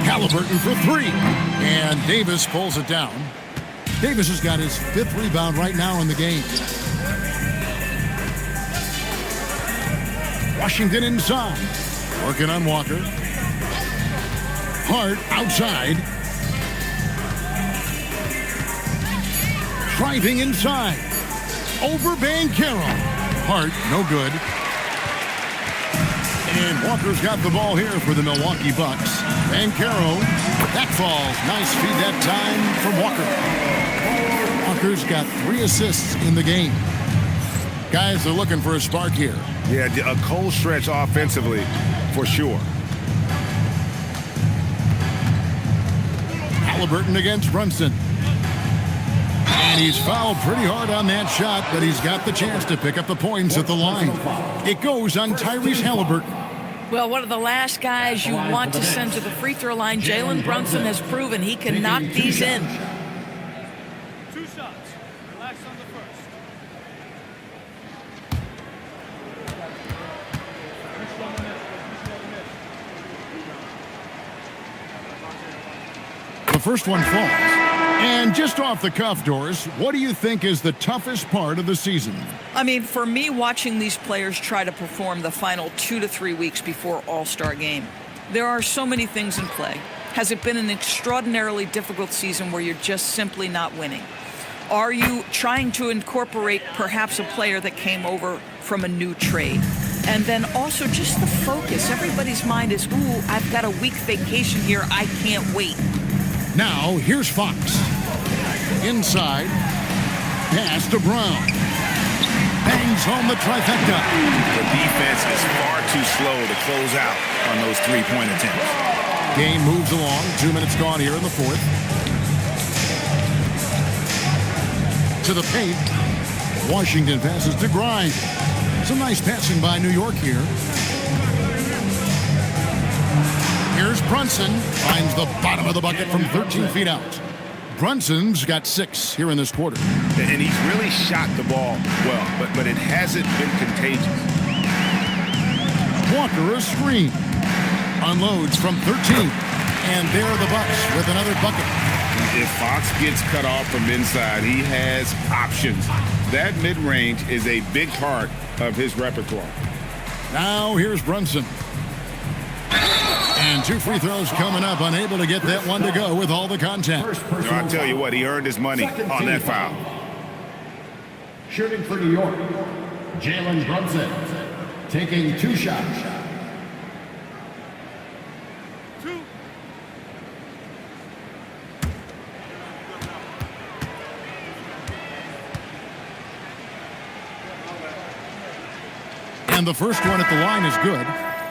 Halliburton for three. And Davis pulls it down. Davis has got his 5th rebound right now in the game. Washington inside. Working on Walker. Hart outside. Driving inside. Over Banchero. Hart, no good. And Walker's got the ball here for the Milwaukee Bucks. Banchero, that falls. Nice feed that time from Walker. Walker's got 3 assists in the game. Guys are looking for a spark here. Yeah, a cold stretch offensively, for sure. Halliburton against Brunson. And he's fouled pretty hard on that shot, but he's got the chance to pick up the points at the line. It goes on Tyrese Halliburton. Well, one of the last guys you want to send to the free throw line, Jalen Brunson has proven he can knock these in. 2 shots. Relax on the first. The first one falls. And just off the cuff, Doris, what do you think is the toughest part of the season? I mean, for me, watching these players try to perform the final 2 to 3 weeks before All-Star game, there are so many things in play. Has it been an extraordinarily difficult season where you're just simply not winning? Are you trying to incorporate perhaps a player that came over from a new trade? And then also just the focus. Everybody's mind is, ooh, I've got a week vacation here. I can't wait. Now, here's Fox. Inside. Pass to Brown. Bangs home the trifecta. The defense is far too slow to close out on those three-point attempts. Game moves along. 2 minutes gone here in the fourth. To the paint. Washington passes to Grimes. Some nice passing by New York here. Here's Brunson. Finds the bottom of the bucket from 13 feet out. Brunson's got 6 here in this quarter. And he's really shot the ball well, but it hasn't been contagious. Walker a screen. Unloads from 13. And there are the Bucks with another bucket. If Fox gets cut off from inside, he has options. That mid-range is a big part of his repertoire. Now here's Brunson. And 2 free throws coming up, unable to get that one to go with all the contact. I'll tell you what, he earned his money on that foul. Shooting for New York, Jalen Brunson, taking 2 shots. And the first one at the line is good.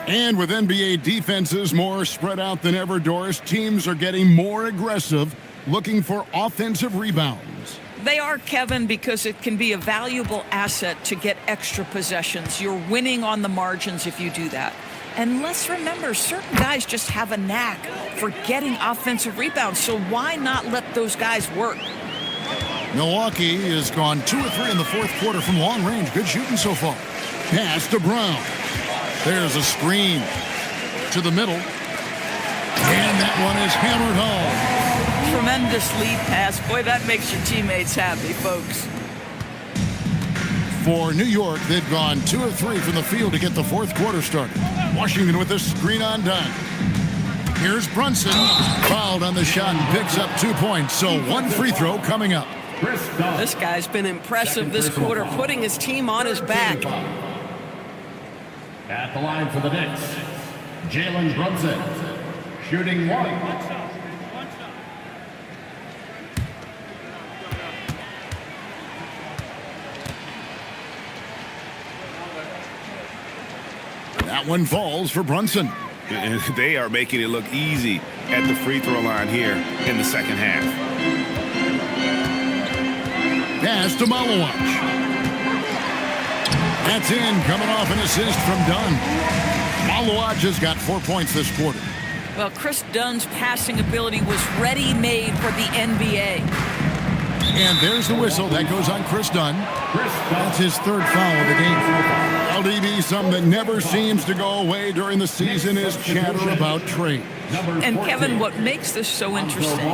And with NBA defenses more spread out than ever, Doris, teams are getting more aggressive, looking for offensive rebounds. They are, Kevin, because it can be a valuable asset to get extra possessions. You're winning on the margins if you do that. And let's remember, certain guys just have a knack for getting offensive rebounds, so why not let those guys work? Milwaukee has gone 2 or 3 in the fourth quarter from long range. Good shooting so far. Pass to Brown. There's a screen to the middle. And that one is hammered home. Tremendous lead pass. Boy, that makes your teammates happy, folks. For New York, they've gone 2 of 3 from the field to get the fourth quarter started. Washington with the screen on done. Here's Brunson. Fouled on the shot and picks up 2 points. So 1 free throw coming up. This guy's been impressive this quarter, putting his team on his back. At the line for the Knicks, Jalen Brunson, shooting 1. That one falls for Brunson. And they are making it look easy at the free throw line here in the second half. Pass to Malowacz. That's in, coming off an assist from Dunn. Malowacz has got 4 points this quarter. Well, Chris Dunn's passing ability was ready-made for the NBA. And there's the whistle. That goes on Chris Dunn. That's his 3rd foul of the game. LDB, something that never seems to go away during the season is chatter about trade. And Kevin, what makes this so interesting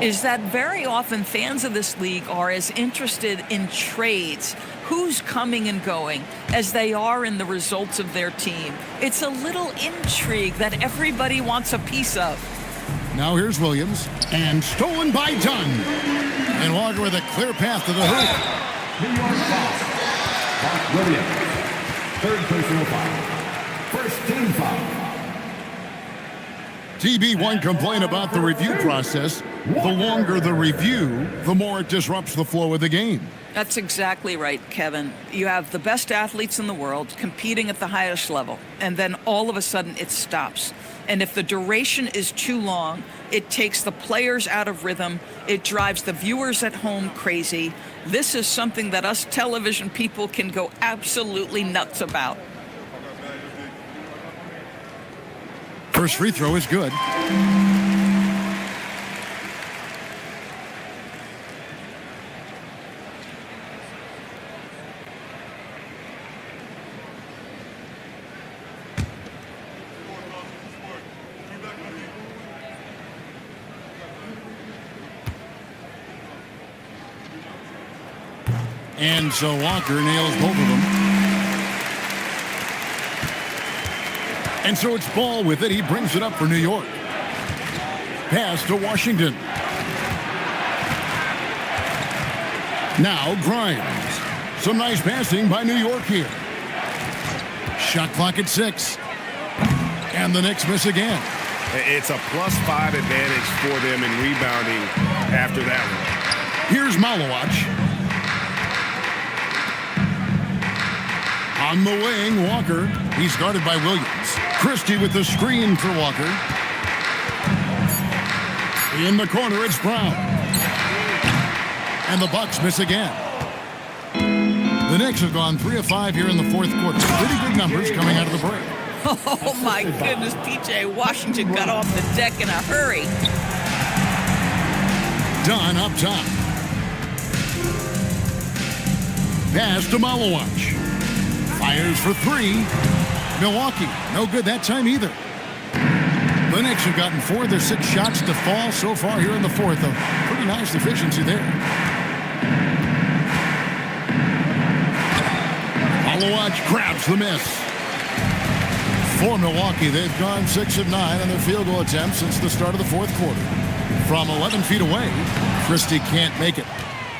is that very often fans of this league are as interested in trades, who's coming and going, as they are in the results of their team. It's a little intrigue that everybody wants a piece of. Now here's Williams, and stolen by Dunn. And Walker with a clear path to the hoop. New York foul. Mark Williams, 3rd personal foul. 1st team foul. TB1 complained about the review process. The longer the review, the more it disrupts the flow of the game. That's exactly right, Kevin. You have the best athletes in the world competing at the highest level, and then all of a sudden it stops. And if the duration is too long, it takes the players out of rhythm. It drives the viewers at home crazy. This is something that us television people can go absolutely nuts about. First free throw is good. And so Walker nails both of them. And so it's Ball with it. He brings it up for New York. Pass to Washington. Now Grimes. Some nice passing by New York here. Shot clock at 6. And the Knicks miss again. It's a +5 advantage for them in rebounding after that one. Here's Malowacz. On the wing, Walker. He's guarded by Williams. Christie with the screen for Walker. In the corner, it's Brown. And the Bucks miss again. The Knicks have gone 3 of 5 here in the fourth quarter. Pretty good numbers coming out of the break. Oh, my goodness, P.J. Washington got off the deck in a hurry. Dunn up top. Pass to Malowacz. Fires for 3. Milwaukee, no good that time either. The The Knicks have gotten 4 of their 6 shots to fall so far here in the fourth. A pretty nice efficiency there. Malawacz grabs the miss. For Milwaukee, they've gone 6 of 9 on their field goal attempts since the start of the fourth quarter. From 11 feet away, Christie can't make it.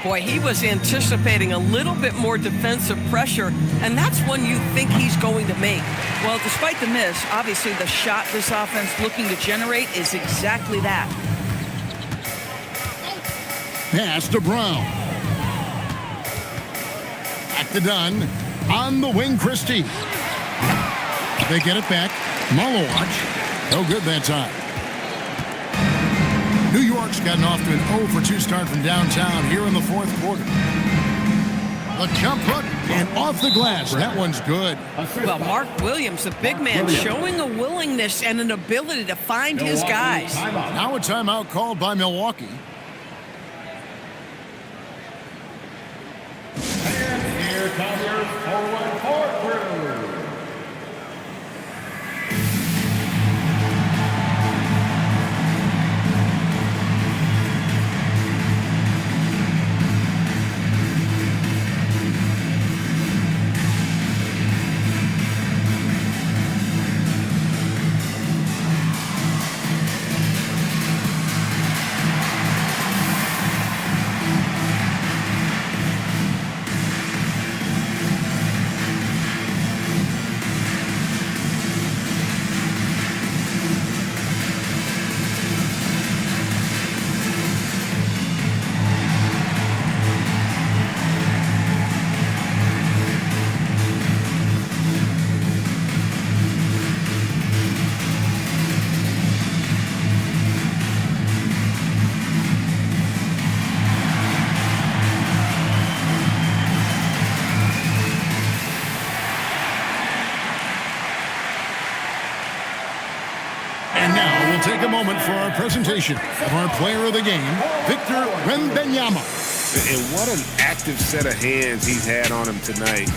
Boy, he was anticipating a little bit more defensive pressure, and that's one you think he's going to make. Well, despite the miss, obviously the shot this offense looking to generate is exactly that. Pass to Brown. Back to Dunn. On the wing, Christie. They get it back. Malawacz. No good that time. New York's gotten off to an 0-for-2 start from downtown here in the fourth quarter. A jump hook and off the glass. That one's good. Well, Mark Williams, the big man, showing a willingness and an ability to find his guys. Now a timeout called by Milwaukee. And here comes your forward court crew. Take a moment for our presentation of our player of the game, Victor Wembanyama. And what an active set of hands he's had on him tonight.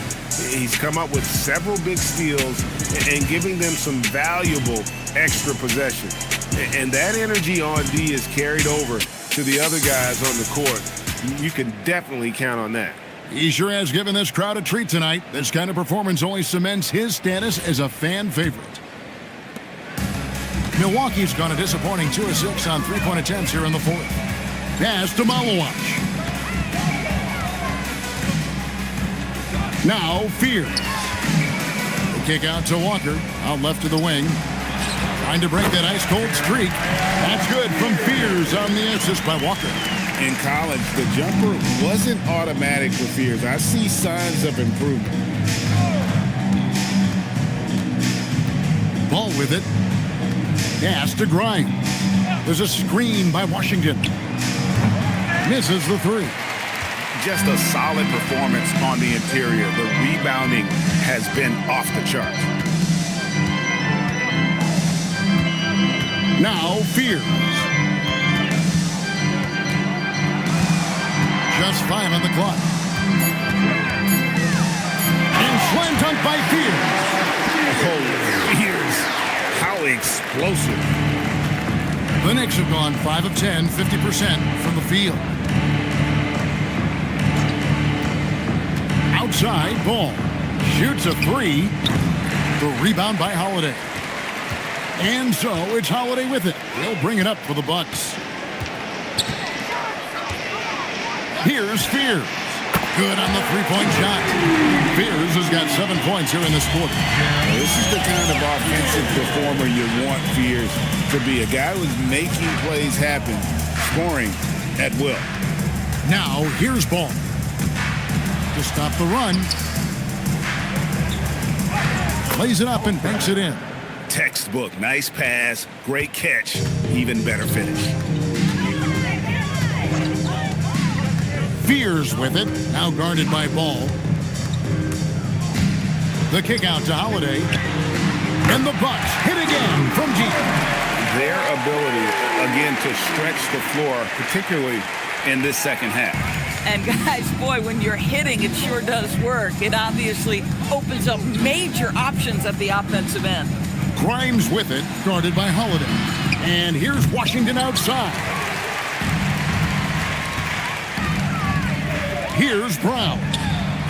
He's come up with several big steals and giving them some valuable extra possessions. And that energy on D is carried over to the other guys on the court. You can definitely count on that. He sure has given this crowd a treat tonight. This kind of performance only cements his status as a fan favorite. Milwaukee's gone a disappointing 2 of 6 on 3-point attempts here in the fourth. Pass to Malawacz. Now Fears. The kick out to Walker, out left to the wing. Trying to break that ice-cold streak. That's good from Fears on the assist by Walker. In college, the jumper wasn't automatic for Fears. I see signs of improvement. Ball with it. Pass to Grimes. There's a screen by Washington. Misses the 3. Just a solid performance on the interior. The rebounding has been off the charts. Now Fears. Just 5 on the clock. And slam dunk by Fears. Oh, Fears. How explosive. The Knicks have gone 5 of 10, 50% from the field. Outside, Ball shoots a 3. The rebound by Holiday. And so it's Holiday with it. They'll bring it up for the Bucks. Here's Fears. Good on the 3-point shot. Fears has got 7 points here in this quarter. This is the kind of offensive performer you want Fears to be. A guy who's making plays happen, scoring at will. Now, here's Ball. To stop the run. Plays it up and banks it in. Textbook. Nice pass. Great catch. Even better finish. Fears with it. Now guarded by Ball. The kick out to Holiday. And the Bucks hit again from deep. Their ability, again, to stretch the floor, particularly in this second half. And guys, boy, when you're hitting, it sure does work. It obviously opens up major options at the offensive end. Grimes with it, guarded by Holiday. And here's Washington outside. Here's Brown.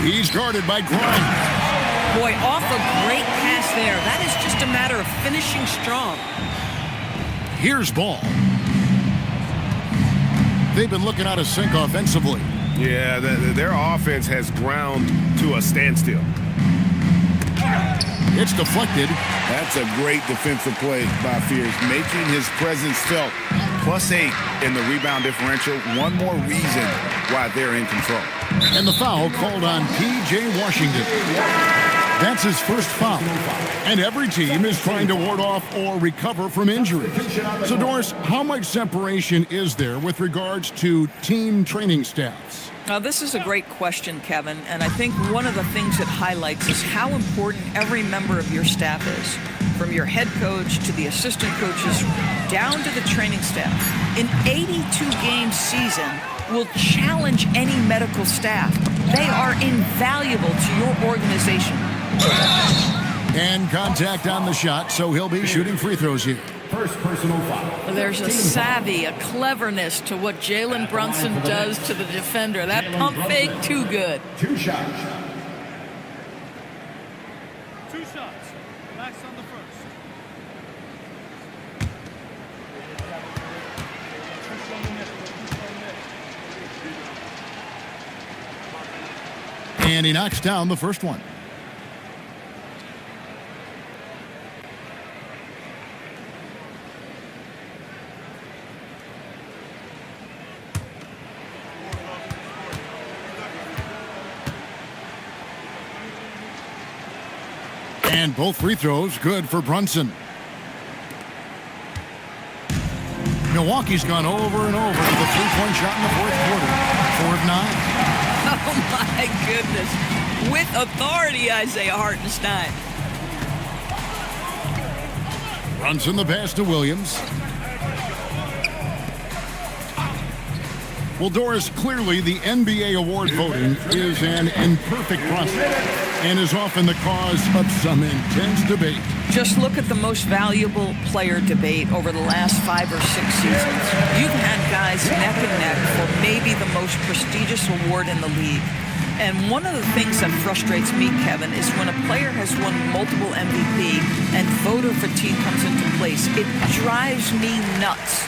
He's guarded by Grimes. Boy, off a great pass there. That is just a matter of finishing strong. Here's Ball. They've been looking out of sync offensively. Yeah, their offense has ground to a standstill. It's deflected. That's a great defensive play by Fears, making his presence felt. +8 in the rebound differential. One more reason why they're in control. And the foul called on P.J. Washington. That's his first foul. And every team is trying to ward off or recover from injuries. So, Doris, how much separation is there with regards to team training staffs? Now, this is a great question, Kevin, and I think one of the things it highlights is how important every member of your staff is, from your head coach to the assistant coaches down to the training staff. An 82-game season will challenge any medical staff. They are invaluable to your organization. And contact on the shot, so he'll be shooting free throws here. First personal foul. There's a savvy, a cleverness to what Jalen Brunson does to the defender. That pump fake, too good. 2 shots. 2 shots. Relax on the first. And he knocks down the first one. And both free throws good for Brunson. Milwaukee's gone over and over with a three-point shot in the fourth quarter. 4 of 9. Oh, my goodness. With authority, Isaiah Hartenstein. Brunson the pass to Williams. Well, Doris, clearly the NBA award voting is an imperfect process and is often the cause of some intense debate. Just look at the most valuable player debate over the last 5 or 6 seasons. You've had guys neck and neck for maybe the most prestigious award in the league. And one of the things that frustrates me, Kevin, is when a player has won multiple MVP and voter fatigue comes into place. It drives me nuts.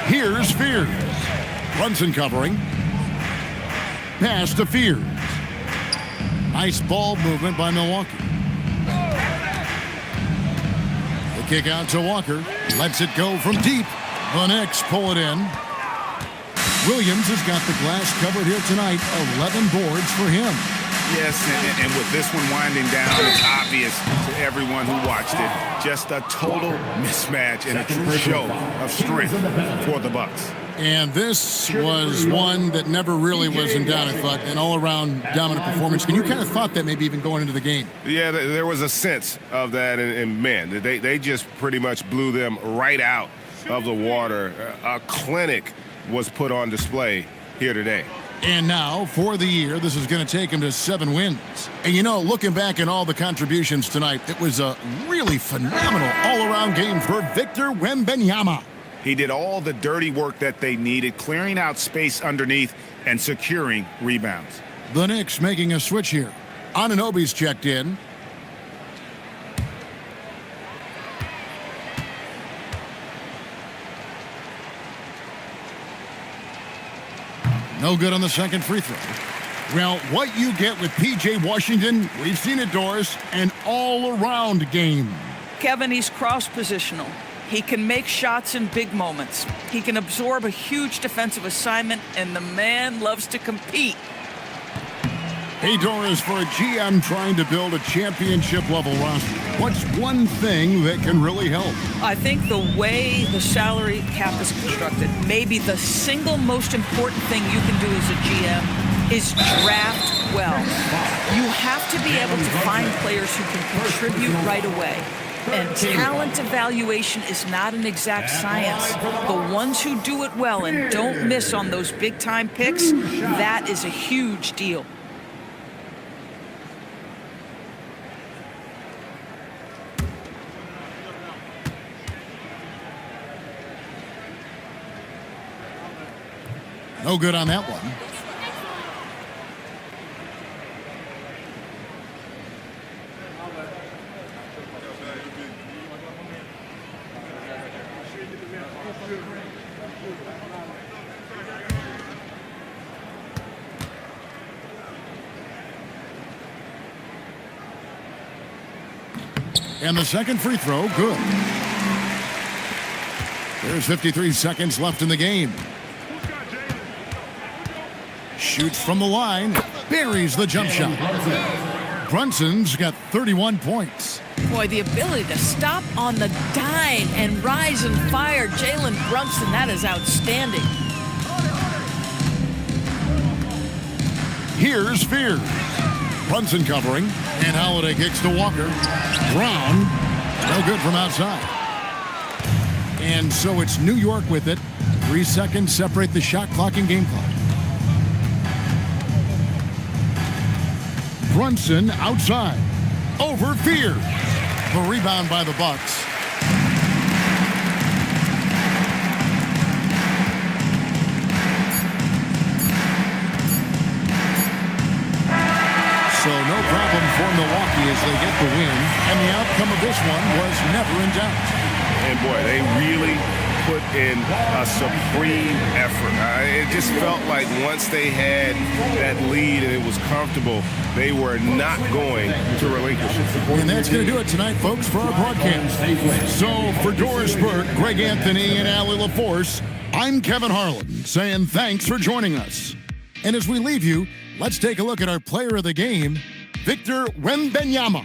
Here's Fears. Brunson covering. Pass to Fears. Nice ball movement by Milwaukee. The kick out to Walker. Lets it go from deep. The Knicks pull it in. Williams has got the glass covered here tonight. 11 boards for him. Yes, and with this one winding down, it's obvious to everyone who watched it. Just a total mismatch and a true show of strength for the Bucks. And this was one that never really was in doubt, I thought, an all-around dominant performance. And you kind of thought that maybe even going into the game. Yeah, there was a sense of that, and man, they just pretty much blew them right out of the water. A clinic was put on display here today. And now, for the year, this is going to take him to 7 wins. And, you know, looking back at all the contributions tonight, it was a really phenomenal all-around game for Victor Wembanyama. He did all the dirty work that they needed, clearing out space underneath and securing rebounds. The Knicks making a switch here. Anunoby's checked in. No good on the second free throw. Well, what you get with P.J. Washington, we've seen it, Doris, an all-around game. Kevin, he's cross-positional. He can make shots in big moments. He can absorb a huge defensive assignment, and the man loves to compete. Hey, Doris, for a GM trying to build a championship-level roster, what's one thing that can really help? I think the way the salary cap is constructed, maybe the single most important thing you can do as a GM is draft well. You have to be able to find players who can contribute right away. And talent evaluation is not an exact science. The ones who do it well and don't miss on those big-time picks, that is a huge deal. No good on that one. And the second free throw, good. There's 53 seconds left in the game. Shoots from the line, buries the jump shot. Brunson's got 31 points. Boy, the ability to stop on the dime and rise and fire. Jalen Brunson, that is outstanding. Here's Fear. Brunson covering, and Holiday kicks to Walker. Brown, no good from outside. And so it's New York with it. 3 seconds separate the shot clock and game clock. Brunson outside. Over Fear. The rebound by the Bucks. So no problem for Milwaukee as they get the win. And the outcome of this one was never in doubt. And boy, they really put in a supreme effort. It just felt like once they had that lead and it was comfortable, they were not going to relinquish it. And that's going to do it tonight, folks, for our broadcast. So for Doris Burke, Greg Anthony, and Allie LaForce, I'm Kevin Harlan saying thanks for joining us. And as we leave you, let's take a look at our player of the game, Victor Wembanyama.